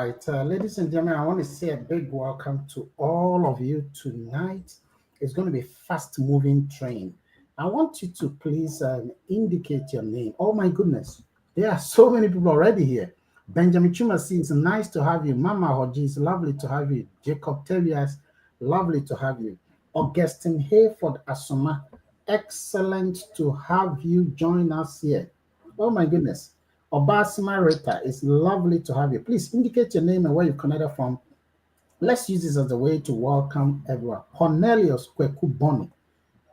right, ladies and gentlemen, I want to say a big welcome to all of you tonight. It's going to be a fast-moving train. I want you to please indicate your name. Oh my goodness, there are so many people already here. Benjamin Chumasi, it's nice to have you. Mama Hoji, it's lovely to have you. Jacob Terias, lovely to have you. Augustine Hayford Asoma, excellent to have you join us here. Oh my goodness. Obasima Rita, it's lovely to have you. Please indicate your name and where you connected from. Let's use this as a way to welcome everyone. Cornelius Kweku Boni.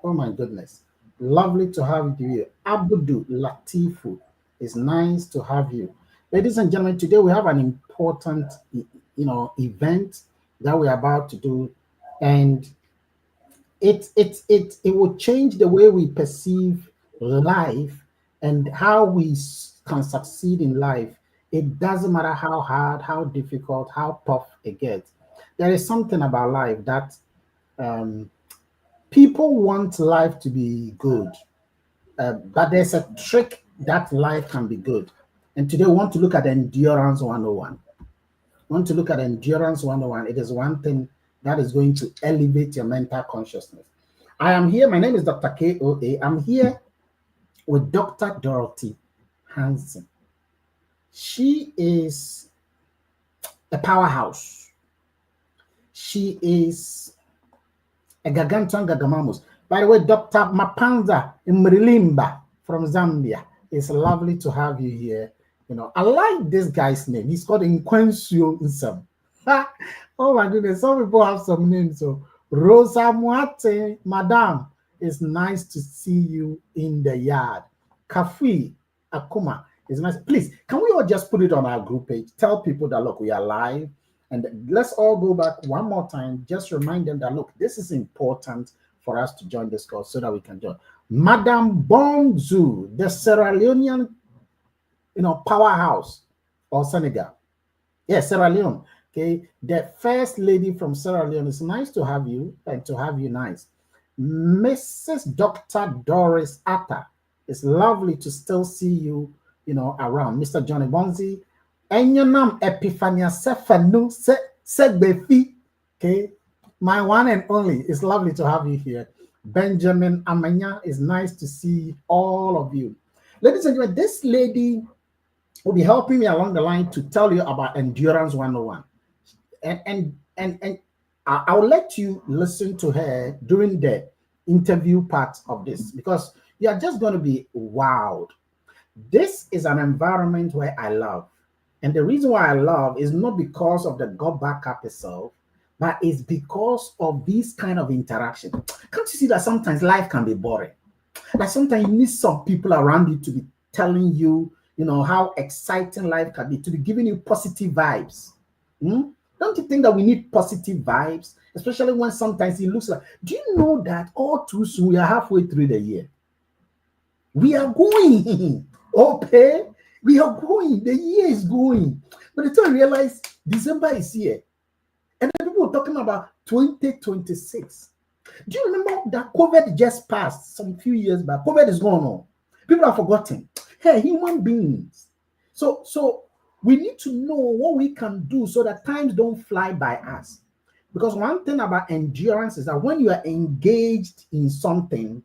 Oh my goodness. Lovely to have you here. Abudu Latifu. It's nice to have you. Ladies and gentlemen, today we have an important event that we're about to do. And it will change the way we perceive life and how we can succeed in life. It doesn't matter how hard, how difficult, how tough it gets. There is something about life that people want life to be good, but there's a trick that life can be good. And today we want to look at Endurance 101. We want to look at Endurance 101. It is one thing that is going to elevate your mental consciousness. I am here. My name is Dr. KOA. I'm here with Dr. Dorothy Hansen. She is a powerhouse. She is a gargantuan gagamamus. By the way, Dr. Mapanza Mrilimba from Zambia. It's lovely to have you here. You know, I like this guy's name. He's called Nkwensio Nsam. Oh my goodness, some people have some names. So Rosa Muate, Madam, it's nice to see you in the yard. Kafui Akuma, it's nice. Please, can we all just put it on our group page? Tell people that, look, we are live. And let's all go back one more time. Just remind them that, look, this is important for us to join this call so that we can join. Madam Bonzu, the Sierra Leonean, powerhouse or Senegal. Yes, Sierra Leone. Okay, the first lady from Sierra Leone. It's nice to have you and to have you nice. Mrs. Dr. Doris Atta. It's lovely to still see you, around. Mr. Johnny Bonzi. Enyanam Epiphania Sefanu Segbefi. Okay, my one and only. It's lovely to have you here. Benjamin Amanya, is nice to see all of you. Ladies and gentlemen, this lady will be helping me along the line to tell you about Endurance 101. And I'll let you listen to her during the interview part of this because you are just going to be wowed. This is an environment where I love. And the reason why I love is not because of the God backup itself, but it's because of this kind of interaction. Can't you see that sometimes life can be boring? Like sometimes you need some people around you to be telling you, how exciting life can be, to be giving you positive vibes. Don't you think that we need positive vibes, especially when sometimes it looks like, do you know that all too soon we are halfway through the year? We are going, okay? We are going, the year is going. But the time I realize December is here, and then people were talking about 2026. Do you remember that COVID just passed some few years back? COVID is going on. People have forgotten. Hey, human beings. So we need to know what we can do so that times don't fly by us. Because one thing about endurance is that when you are engaged in something,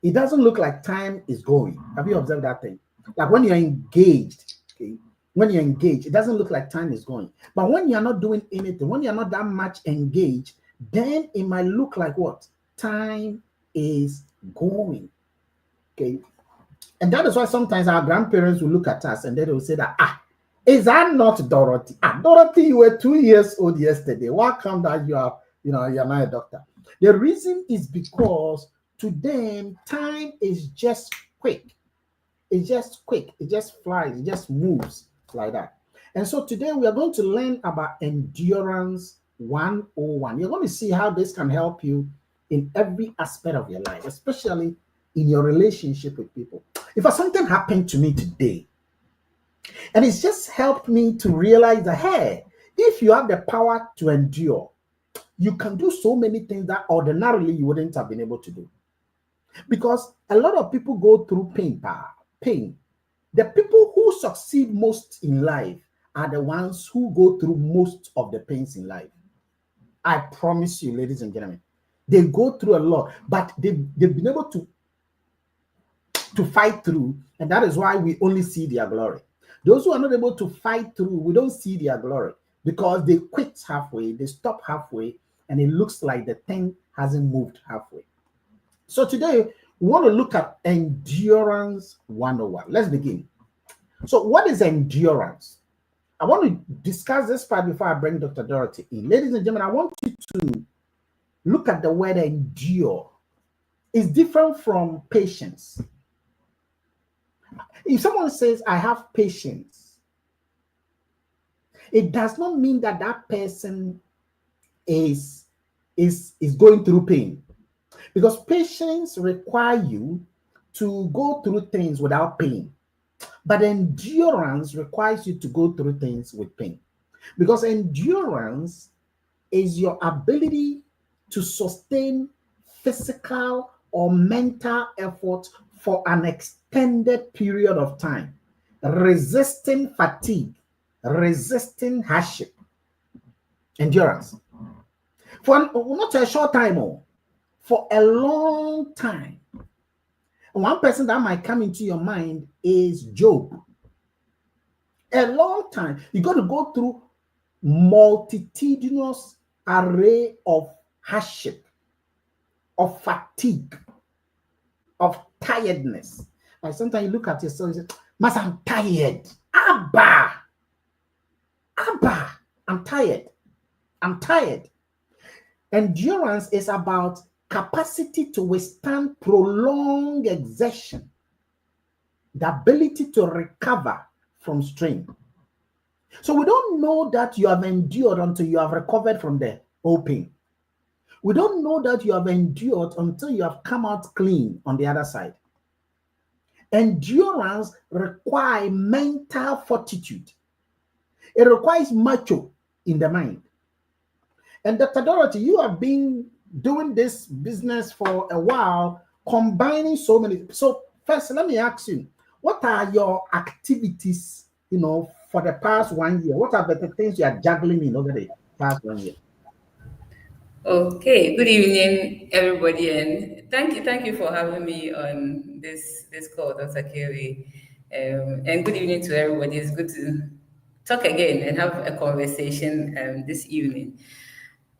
it doesn't look like time is going. Have you observed that thing? Like when you're engaged, okay, when you're engaged, it doesn't look like time is going. But when you're not doing anything, when you're not that much engaged, then it might look like what? Time is going. Okay. And that is why sometimes our grandparents will look at us and they will say that, is that not Dorothy? Dorothy, you were 2 years old yesterday. Why come that you're not a doctor? The reason is because to them, time is just quick. It's just quick. It just flies. It just moves like that. And so today we are going to learn about Endurance 101. You're going to see how this can help you in every aspect of your life, especially in your relationship with people. If something happened to me today, and it's just helped me to realize that, hey, if you have the power to endure, you can do so many things that ordinarily you wouldn't have been able to do. Because a lot of people go through pain. The people who succeed most in life are the ones who go through most of the pains in life. I promise you, ladies and gentlemen, they go through a lot, but they've been able to fight through, and that is why we only see their glory. Those who are not able to fight through, we don't see their glory because they quit halfway, they stop halfway, and it looks like the thing hasn't moved halfway. So today, we want to look at endurance 101. Let's begin. So what is endurance? I want to discuss this part before I bring Dr. Dorothy in. Ladies and gentlemen, I want you to look at the word endure. It's different from patience. If someone says, I have patience, it does not mean that that person is going through pain. Because patience requires you to go through things without pain. But endurance requires you to go through things with pain. Because endurance is your ability to sustain physical or mental effort for an extended period of time, resisting fatigue, resisting hardship. Endurance. For not a short time, for a long time. One person that might come into your mind is Job. A long time. You got to go through multitudinous array of hardship, of fatigue, of tiredness. Like sometimes you look at yourself and say, Mas, I'm tired. Abba, I'm tired. I'm tired. Endurance is about capacity to withstand prolonged exertion, the ability to recover from strain. So we don't know that you have endured until you have recovered from the whole pain. We don't know that you have endured until you have come out clean on the other side. Endurance requires mental fortitude. It requires macho in the mind. And Dr. Dorothy, you have been doing this business for a while, combining so many. So first, let me ask you, what are your activities, for the past 1 year? What are the things you are juggling in over the past 1 year? Okay, good evening, everybody, and thank you for having me on this call, Dr. Kerry. And good evening to everybody. It's good to talk again and have a conversation this evening.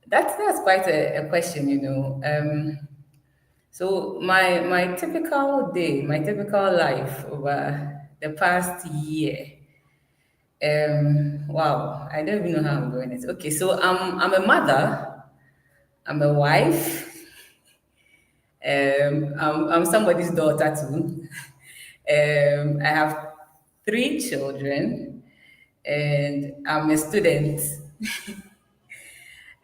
That's quite a question, So my typical day, my typical life over the past year. Wow, I don't even know how I'm doing it. Okay, so I'm a mother, I'm a wife, I'm somebody's daughter too. I have 3 children, and I'm a student,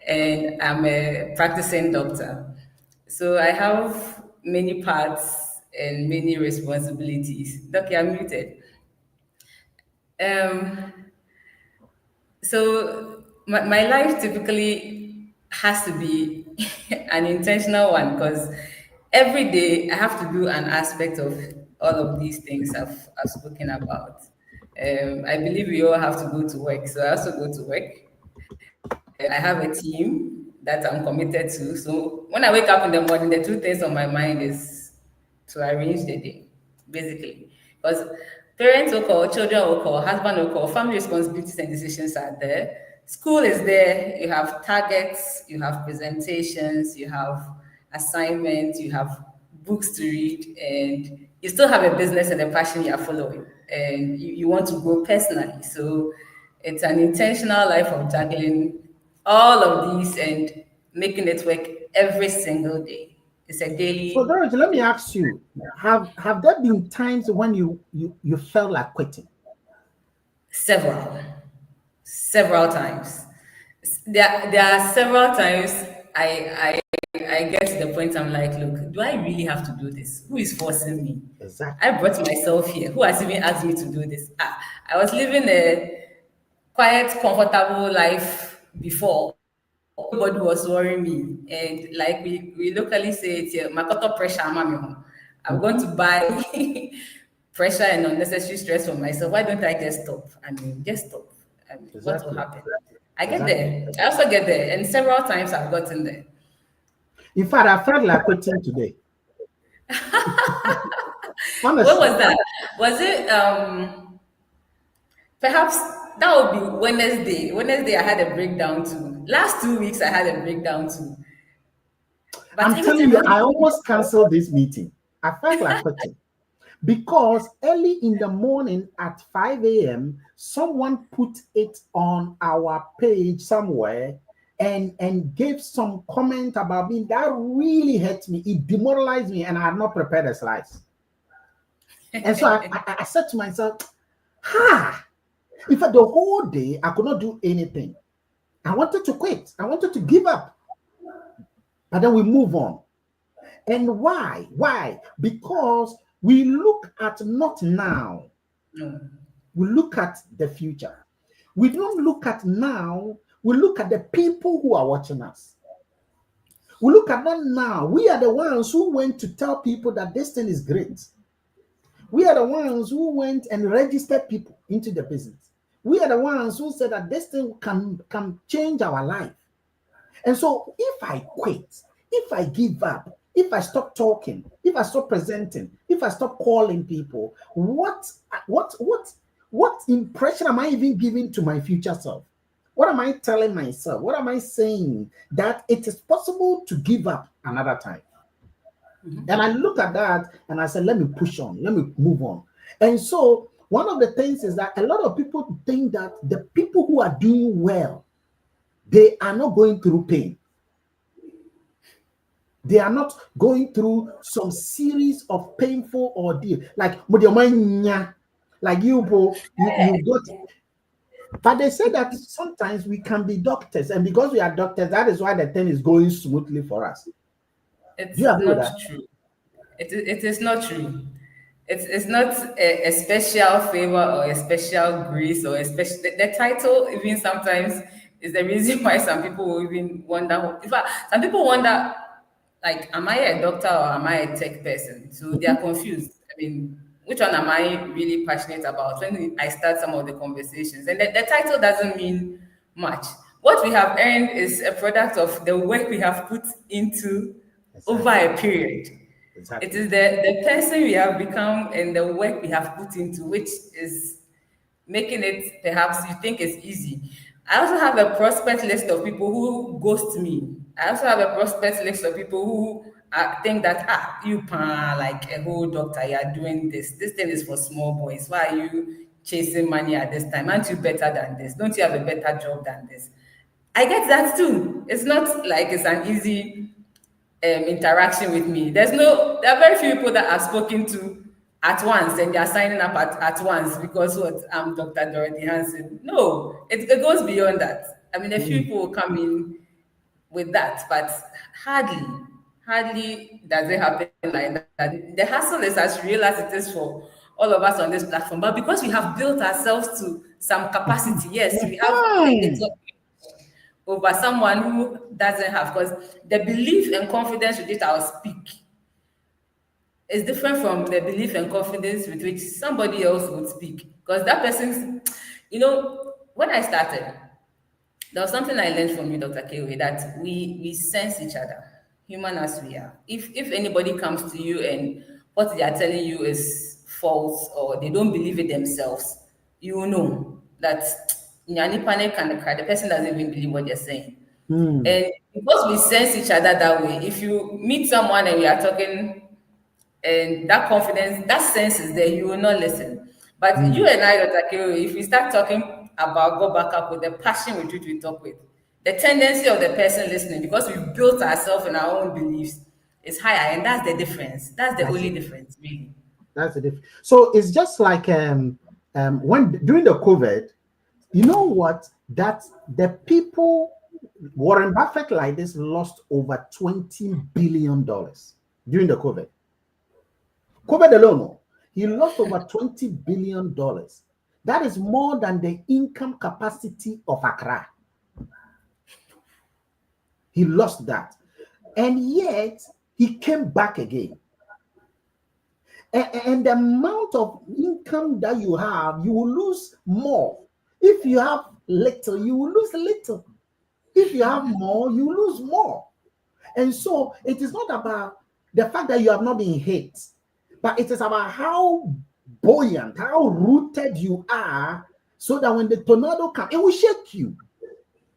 and I'm a practicing doctor. So I have many parts and many responsibilities. Doc, you're muted. Um, so my life typically has to be an intentional one because every day I have to do an aspect of all of these things I've spoken about. I believe we all have to go to work. So I also go to work. I have a team that I'm committed to. So when I wake up in the morning, the 2 things on my mind is to arrange the day, basically. Because parents will call, children will call, husband will call, family responsibilities and decisions are there. School is there. You have targets, you have presentations, you have assignments, you have books to read, and you still have a business and a passion you are following, and you want to grow personally. So it's an intentional life of juggling all of these and making it work every single day. It's a So daily. Dorothy, let me ask you, have there been times when you felt like quitting? Several, several times. There are several times I get to the point I'm like, look, do I really have to do this? Who is forcing me? I Exactly. brought myself here. Who has even asked me to do this? I was living a quiet, comfortable life before. Nobody was worrying me. And like we locally say it here, Makoto pressure, mami. I'm going to Mhm. buy pressure and unnecessary stress for myself. Why don't I just stop? I mean, just stop. what will Exactly. happen? I get Exactly. there. I also get there, and several times I've gotten there. In fact, I felt like quitting today. What Honestly. was that? Was it perhaps that would be Wednesday? Wednesday I had a breakdown too. Last 2 weeks I had a breakdown too. But I'm telling you, I almost canceled this meeting. I felt like quitting. Because early in the morning at 5 a.m., someone put it on our page somewhere and gave some comment about me that really hurt me. It demoralized me, and I had not prepared a slice. And so I said to myself, ha! In fact, the whole day I could not do anything. I wanted to quit. I wanted to give up. But then we move on. And why? Why? Because we look at not now, no. we look at the future. We don't look at now, we look at the people who are watching us. We look at them now. We are the ones who went to tell people that this thing is great. We are the ones who went and registered people into the business. We are the ones who said that this thing can change our life. And so if I quit, if I give up, if I stop talking, if I stop presenting, if I stop calling people, what impression am I even giving to my future self? What am I telling myself? What am I saying? That it is possible to give up another time. And I look at that and I said, let me push on, let me move on. And so one of the things is that a lot of people think that the people who are doing well, they are not going through pain. They are not going through some series of painful ordeal. Like you got. But they say that sometimes we can be doctors, and because we are doctors, that is why the thing is going smoothly for us. Do It's you agree with not that? true. It is not true. It's not a special favor or a special grace or a special. The title even sometimes is the reason why some people will even wonder. In fact, some people wonder, like, am I a doctor or am I a tech person? So they are confused. I mean, which one am I really passionate about? When I start some of the conversations, and the title doesn't mean much. What we have earned is a product of the work we have put into over Exactly. a period. It Exactly. is the person we have become and the work we have put into, which is making it perhaps you think it's easy. I also have a prospect list of people who ghost me. I also have a prospect list of people who think that you like a whole doctor, you are doing this. This thing is for small boys. Why are you chasing money at this time? Aren't you better than this? Don't you have a better job than this? I get that too. It's not like it's an easy interaction with me. There are very few people that I've spoken to at once and they are signing up at once because what I'm Dr. Dorothy Hansen. No, it goes beyond that. I mean, a few Mm. people will come in with that, but hardly does it happen like that. The hustle is as real as it is for all of us on this platform. But because we have built ourselves to some capacity, yes, we have a Mhm. little over someone who doesn't have, because the belief and confidence with which I'll speak is different from the belief and confidence with which somebody else would speak. Because that person's, when I started, there was something I learned from you, Dr. Kewe, that we sense each other, human as we are. If anybody comes to you and what they are telling you is false or they don't believe it themselves, you will know that Nyani panic and cry, the person doesn't even believe what they're saying. Mm. And because we sense each other that way, if you meet someone and we are talking and that confidence, that sense is there, you will not listen. But you Mm. and I, Dr. Kiro, if we start talking about go back up with the passion with which we talk with, the tendency of the person listening, because we've built ourselves in our own beliefs, is higher. And that's the difference. That's the That's only it. difference, really. That's the difference. So it's just like when during the COVID, you know what? That the people, Warren Buffett like this lost over $20 billion during the COVID. COVID alone, he lost over $20 billion. That is more than the income capacity of Accra. He lost that. And yet he came back again. And the amount of income that you have, you will lose more If you have little, you will lose little. If you have more, you lose more. And so it is not about the fact that you have not been hit, but it is about how buoyant, how rooted you are, so that when the tornado comes, it will shake you.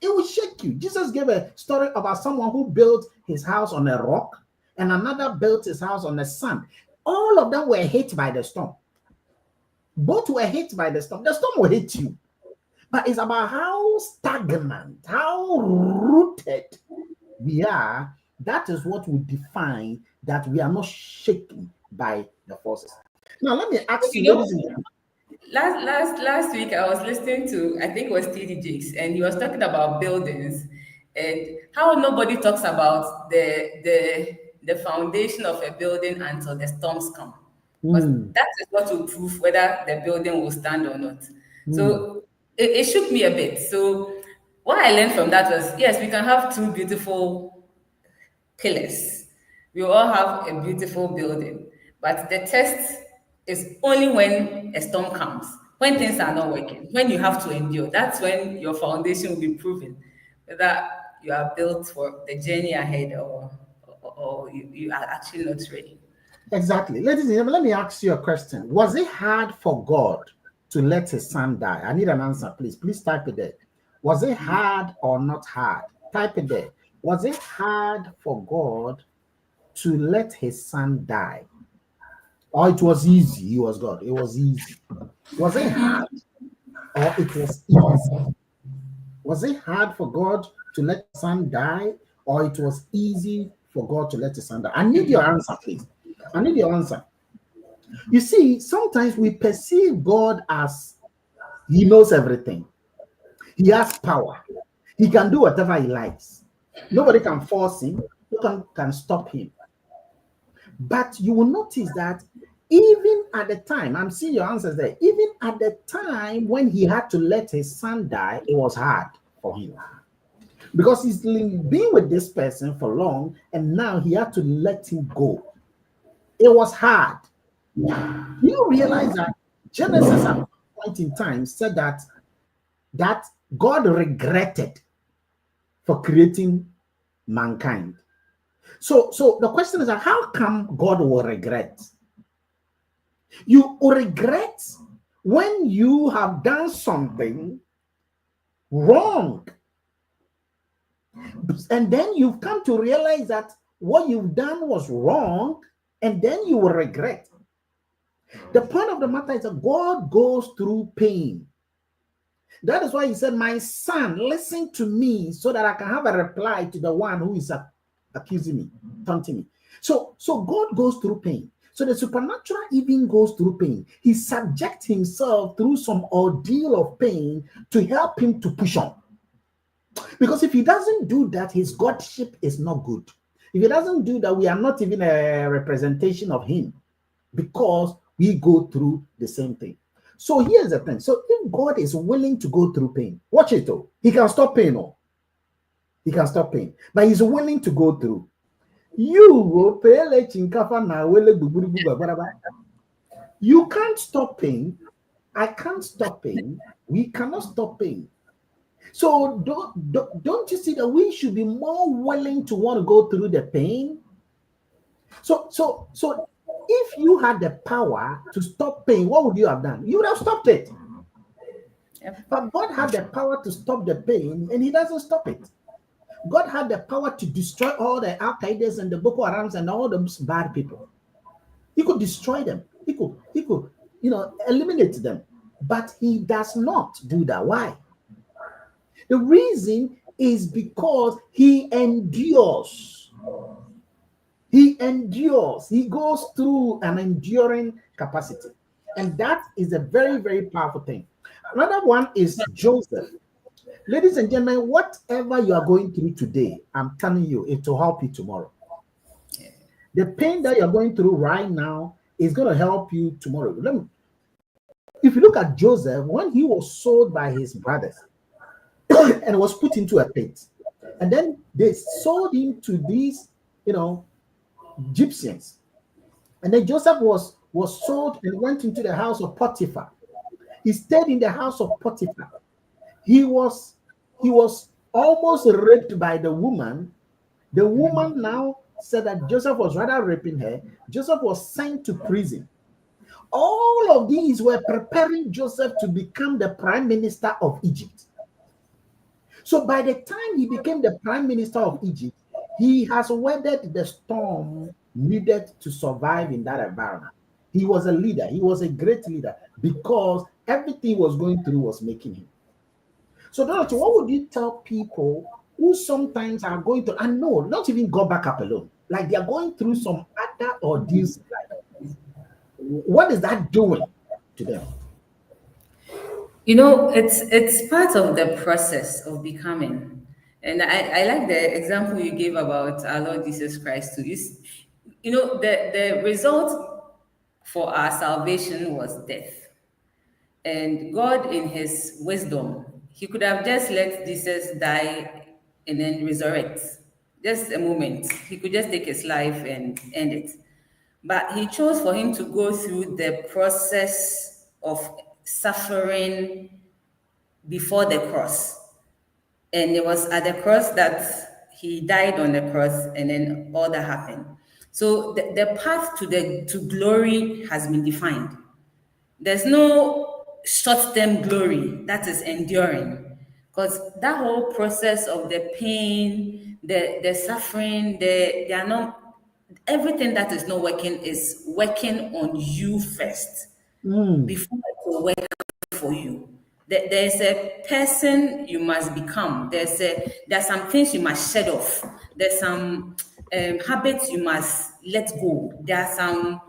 It will shake you. Jesus gave a story about someone who built his house on a rock and another built his house on the sand. All of them were hit by the storm. Both were hit by the storm. The storm will hit you. But it's about how stagnant, how rooted we are. That is what will define that we are not shaken by the forces. Now, let me ask you, You ladies know, and gentlemen. last week I was listening to, I think it was TD Jakes, and he was talking about buildings and how nobody talks about the foundation of a building until the storms come, because Hmm, that is what will prove whether the building will stand or not. hmm. So it shook me a bit. So what I learned from that was, yes, we can have two beautiful pillars. We all have a beautiful building, but the test is only when a storm comes, when things are not working, when you have to endure. That's when your foundation will be proven whether you are built for the journey ahead, or you are actually not ready. Exactly. Ladies and gentlemen, let me ask you a question. Was it hard for God to let his son die? I need an answer, please. Please type it there. Was it hard or not hard? Type it there. Was it hard for God to let his son die? Or it was easy? He was God. It was easy. Was it hard or it was easy? Was it hard for God to let his son die or it was easy for God to let his son die? I need your answer, please. I need your answer. You see, sometimes we perceive God as he knows everything. He has power. He can do whatever he likes. Nobody can force him. No one can stop him. But you will notice that even at the time, I'm seeing your answers there, even at the time when he had to let his son die, it was hard for him. Because he's been with this person for long, and now he had to let him go. It was hard. You realize that Genesis at one point in time said that God regretted for creating mankind. So the question is, how come God will regret? You regret when you have done something wrong, and then you've come to realize that what you've done was wrong, and then you will regret. The point of the matter is that God goes through pain. That is why he said, my son, listen to me so that I can have a reply to the one who is accusing me, taunting me. So God goes through pain. So the supernatural even goes through pain. He subjects himself through some ordeal of pain to help him to push on. Because if he doesn't do that, his godship is not good. If he doesn't do that, we are not even a representation of him, because we go through the same thing. So here's the thing. So if God is willing to go through pain, watch it though. He can stop pain. Oh, he can stop pain, but he's willing to go through. You you can't stop pain. I can't stop pain. We cannot stop pain. So don't you see that we should be more willing to want to go through the pain? So if you had the power to stop pain, what would you have done? You would have stopped it. Yep. But God had the power to stop the pain, and he doesn't stop it. God had the power to destroy all the Al Qaedas and the Boko Harams and all those bad people. He could destroy them. He could, eliminate them. But he does not do that. Why? The reason is because he endures. He endures. He goes through an enduring capacity. And that is a very, very powerful thing. Another one is Joseph. Ladies and gentlemen, whatever you are going through today, I'm telling you, it will help you tomorrow. The pain that you're going through right now is going to help you tomorrow. If you look at Joseph, when he was sold by his brothers and was put into a pit, and then they sold him to these, Egyptians. And then Joseph was sold and went into the house of Potiphar. He stayed in the house of Potiphar. He was he was almost raped by the woman. The woman now said that Joseph was rather raping her. Joseph was sent to prison. All of these were preparing Joseph to become the prime minister of Egypt. So by the time he became the prime minister of Egypt, he has weathered the storm needed to survive in that environment. He was a leader. He was a great leader because everything he was going through was making him. So, Dorothy, what would you tell people who sometimes are going to, and no, not even go back up alone, like they are going through some other ordeals in life? What is that doing to them? It's part of the process of becoming. And I like the example you gave about our Lord Jesus Christ too. The result for our salvation was death. And God, in his wisdom, he could have just let Jesus die and then resurrect. Just a moment. He could just take his life and end it. But he chose for him to go through the process of suffering before the cross. And it was at the cross that he died on the cross, and then all that happened. So the path to glory has been defined. There's no short-term glory that is enduring. Because that whole process of the pain, the suffering, they are not everything that is not working is working on you first Mm, before it will work for you. There's a person you must become. There's some things you must shed off. There's some habits you must let go. There are some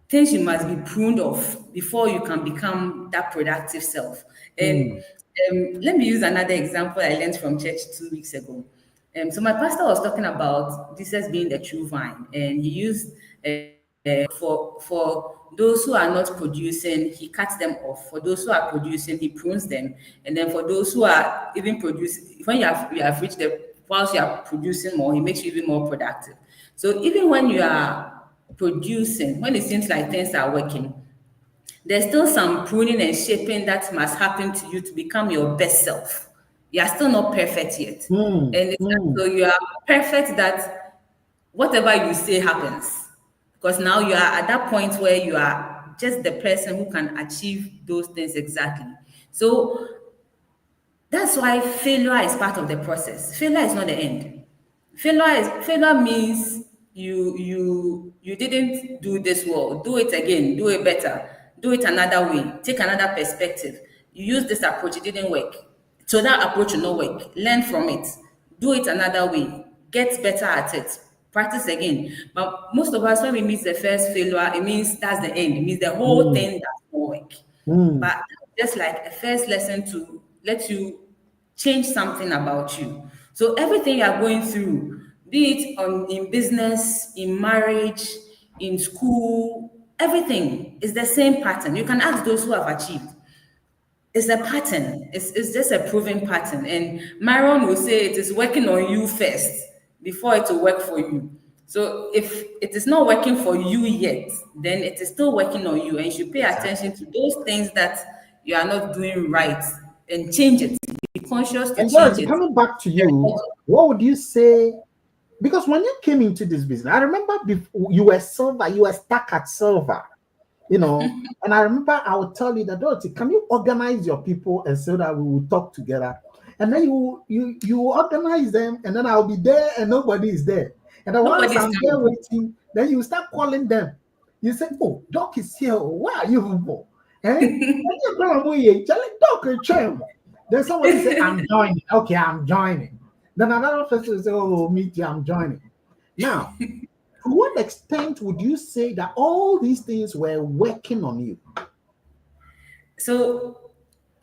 things you must be pruned of before you can become that productive self. And mm, let me use another example I learned from church 2 weeks ago. So my pastor was talking about Jesus being the true vine, and he used for those who are not producing, he cuts them off. For those who are producing, he prunes them, and then for those who are even producing, when you have reached the whilst you are producing more, he makes you even more productive. So even when you are producing, when it seems like things are working, there's still some pruning and shaping that must happen to you to become your best self. You are still not perfect yet. mm, And it's not mm, so you are perfect that whatever you say happens. Because now you are at that point where you are just the person who can achieve those things exactly. So that's why failure is part of the process. Failure is not the end. Failure means you didn't do this well. Do it again. Do it better. Do it another way. Take another perspective. You use this approach. It didn't work. So that approach will not work. Learn from it. Do it another way. Get better at it. Practice again. But most of us, when we meet the first failure, it means that's the end. It means the whole mm, thing does not work. mm. But just like a first lesson to let you change something about you. So everything you are going through, be it in business, in marriage, in school, everything is the same pattern. You can ask those who have achieved. It's a pattern. It's just a proven pattern. And Myron will say it is working on you first before it will work for you. So if it is not working for you yet, then it is still working on you. And you should pay Exactly. attention to those things that you are not doing right and change it. Be conscious to And change Dorothy, it. coming back to you, what would you say? Because when you came into this business, I remember you were silver, you were stuck at silver, and I remember I would tell you that, Dorothy, can you organize your people and so that we will talk together? And then you organize them, and then I'll be there and nobody is there. And then once Nobody's I'm there coming. waiting, then you start calling them. You say, "Oh, Doc is here. Where are you for?" Eh? And you go, "Oh, yeah, Charlie, Doc is here." Then somebody say, "I'm joining." Okay, I'm joining. Then another person say, "Oh, me too, I'm joining." Now, to what extent would you say that all these things were working on you? So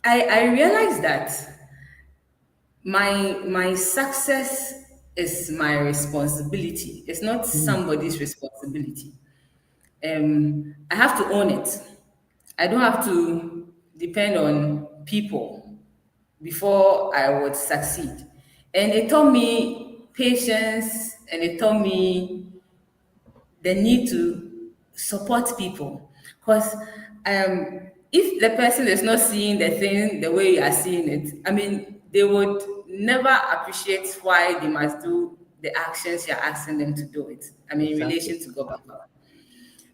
I realized that my success is my responsibility. It's not Mm, somebody's responsibility. I have to own it. I don't have to depend on people before I would succeed. And it taught me patience, and it taught me the need to support people. Because if the person is not seeing the thing the way you are seeing it, I mean, they would never appreciate why they must do the actions you're asking them to do it. I mean, in Exactly. relation to government.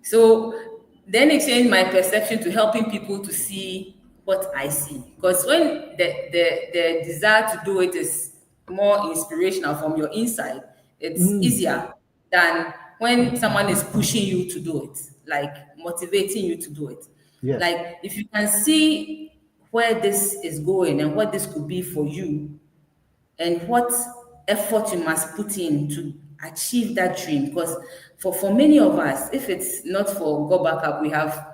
So then it changed my perception to helping people to see what I see. Because when the desire to do it is more inspirational from your inside, it's Mm, easier than when someone is pushing you to do it, like motivating you to do it. yes, Like if you can see where this is going and what this could be for you, and what effort you must put in to achieve that dream. Because for many of us, if it's not for Go Backup, we have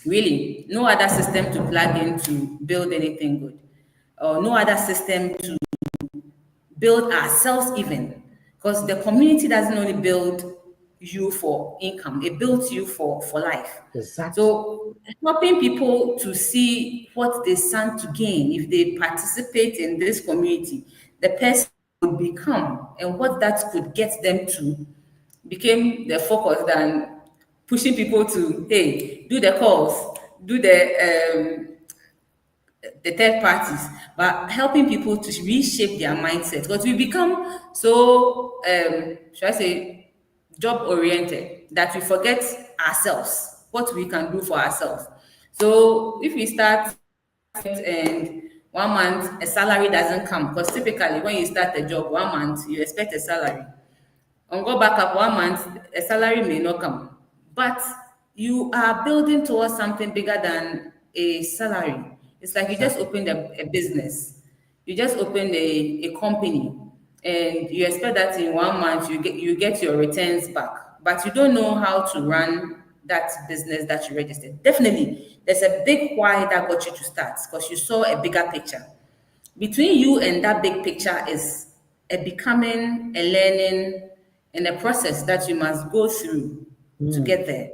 really no other system to plug in to build anything good, or no other system to build ourselves even. Because the community doesn't only build you for income, it builds you for life. exactly. So helping people to see what they stand to gain if they participate in this community, the person would become and what that could get them to became the focus than pushing people to, hey, do the calls, do the third parties, but helping people to reshape their mindset, because we become so should I say job oriented that we forget ourselves, what we can do for ourselves. So if we start and 1 month a salary doesn't come, because typically when you start a job 1 month you expect a salary, on Go Backup 1 month, a salary may not come, but you are building towards something bigger than a salary. It's like you just Exactly. opened a business, you just opened a company, and you expect that in 1 month you get your returns back, but you don't know how to run that business that you registered. Definitely, there's a big why that got you to start because you saw a bigger picture. Between you and that big picture is a becoming, a learning, and a process that you must go through to Mm, get there.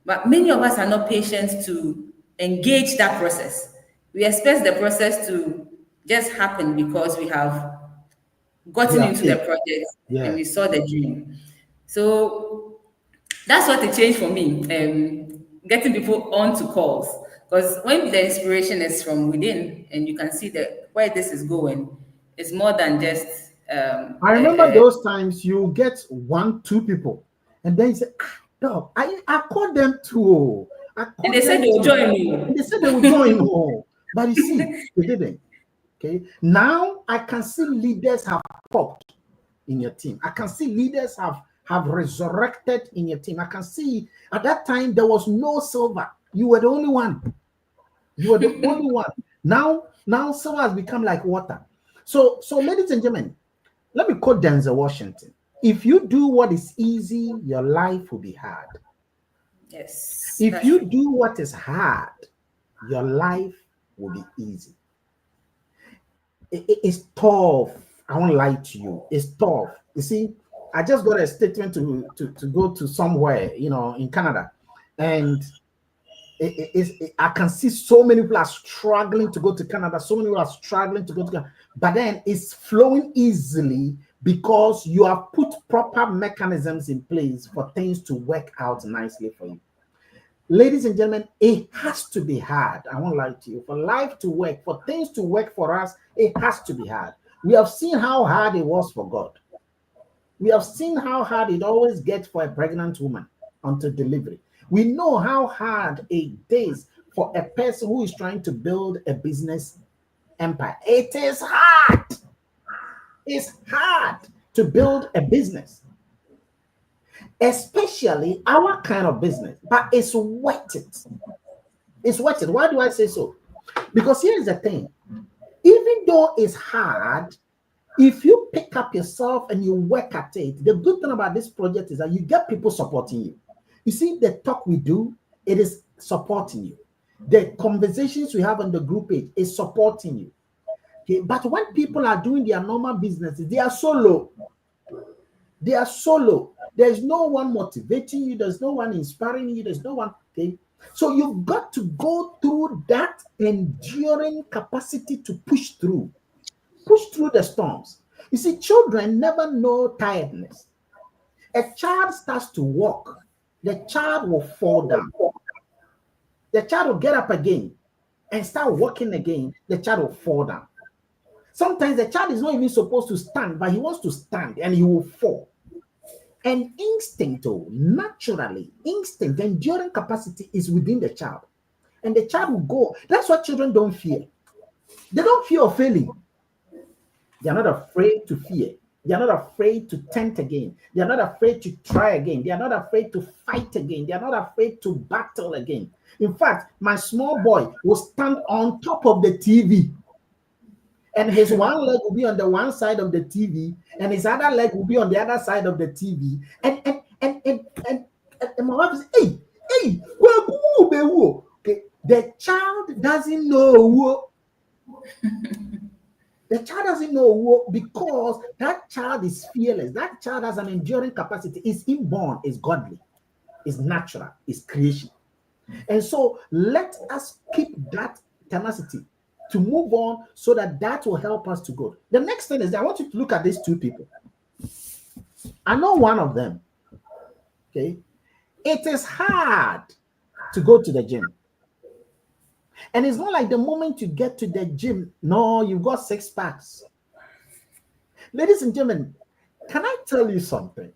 But many of us are not patient to engage that process. We expect the process to just happen because we have we gotten are into the paid. project and we Yes. saw the dream. So that's what it changed for me. Getting people onto calls, because when the inspiration is from within and you can see that where this is going, it's more than just I remember those times you get one, two people, and then you say, ah, no, I called them too. Oh. I and they called said them they'll too. join me. And they said they would join. Oh. But you see, they didn't. Okay. Now I can see leaders have popped in your team. I can see leaders have resurrected in your team. I can see at that time there was no silver. You were the only one. You were the only one. Now silver has become like water. So ladies and gentlemen, let me quote Denzel Washington. If you do what is easy, your life will be hard. Yes, If that's you true. do what is hard, your life will be easy. It's tough. I won't lie to you. It's tough. You see, I just got a statement to go to somewhere, in Canada, and I can see so many people are struggling to go to Canada. So many people are struggling to go to Canada, but then it's flowing easily because you have put proper mechanisms in place for things to work out nicely for you. Ladies and gentlemen, it has to be hard. I won't lie to you. For life to work, for things to work for us, it has to be hard. We have seen how hard it was for God. We have seen how hard it always gets for a pregnant woman until delivery. We know how hard it is for a person who is trying to build a business empire. It is hard. It's hard to build a business, especially our kind of business, but it's worth it. It's worth it. Why do I say so? Because here's the thing, even though it's hard, if you pick up yourself and you work at it, the good thing about this project is that you get people supporting you. You see, the talk we do, it is supporting you. The conversations we have on the group page is supporting you. Okay, but when people are doing their normal businesses, they are solo. They are solo. There's no one motivating you. There's no one inspiring you. There's no one. Okay. So you've got to go through that enduring capacity to push through the storms. You see, children never know tiredness. A child starts to walk, the child will fall down. The child will get up again. and start walking again, the child will fall down. Sometimes the child is not even supposed to stand, but he wants to stand and he will fall. And instinct, naturally, instinct, enduring capacity is within the child. And the child will go. That's what children don't fear. They don't fear of failing. They're not afraid to fear. They are not afraid to tempt again. They are not afraid to try again. They are not afraid to fight again. They are not afraid to battle again. In fact, my small boy will stand on top of the TV, and his one leg will be on the one side of the TV, and his other leg will be on the other side of the TV. And my wife says, hey, okay, the child doesn't know. The child doesn't know because that child is fearless. That child has an enduring capacity. It's inborn, it's godly, it's natural, it's creation. And so let us keep that tenacity to move on so that will help us to go. The next thing is that I want you to look at these two people. I know one of them. Okay. It is hard to go to the gym. And it's not like the moment you get to the gym, no, you've got 6 packs. Ladies and gentlemen, can I tell you something?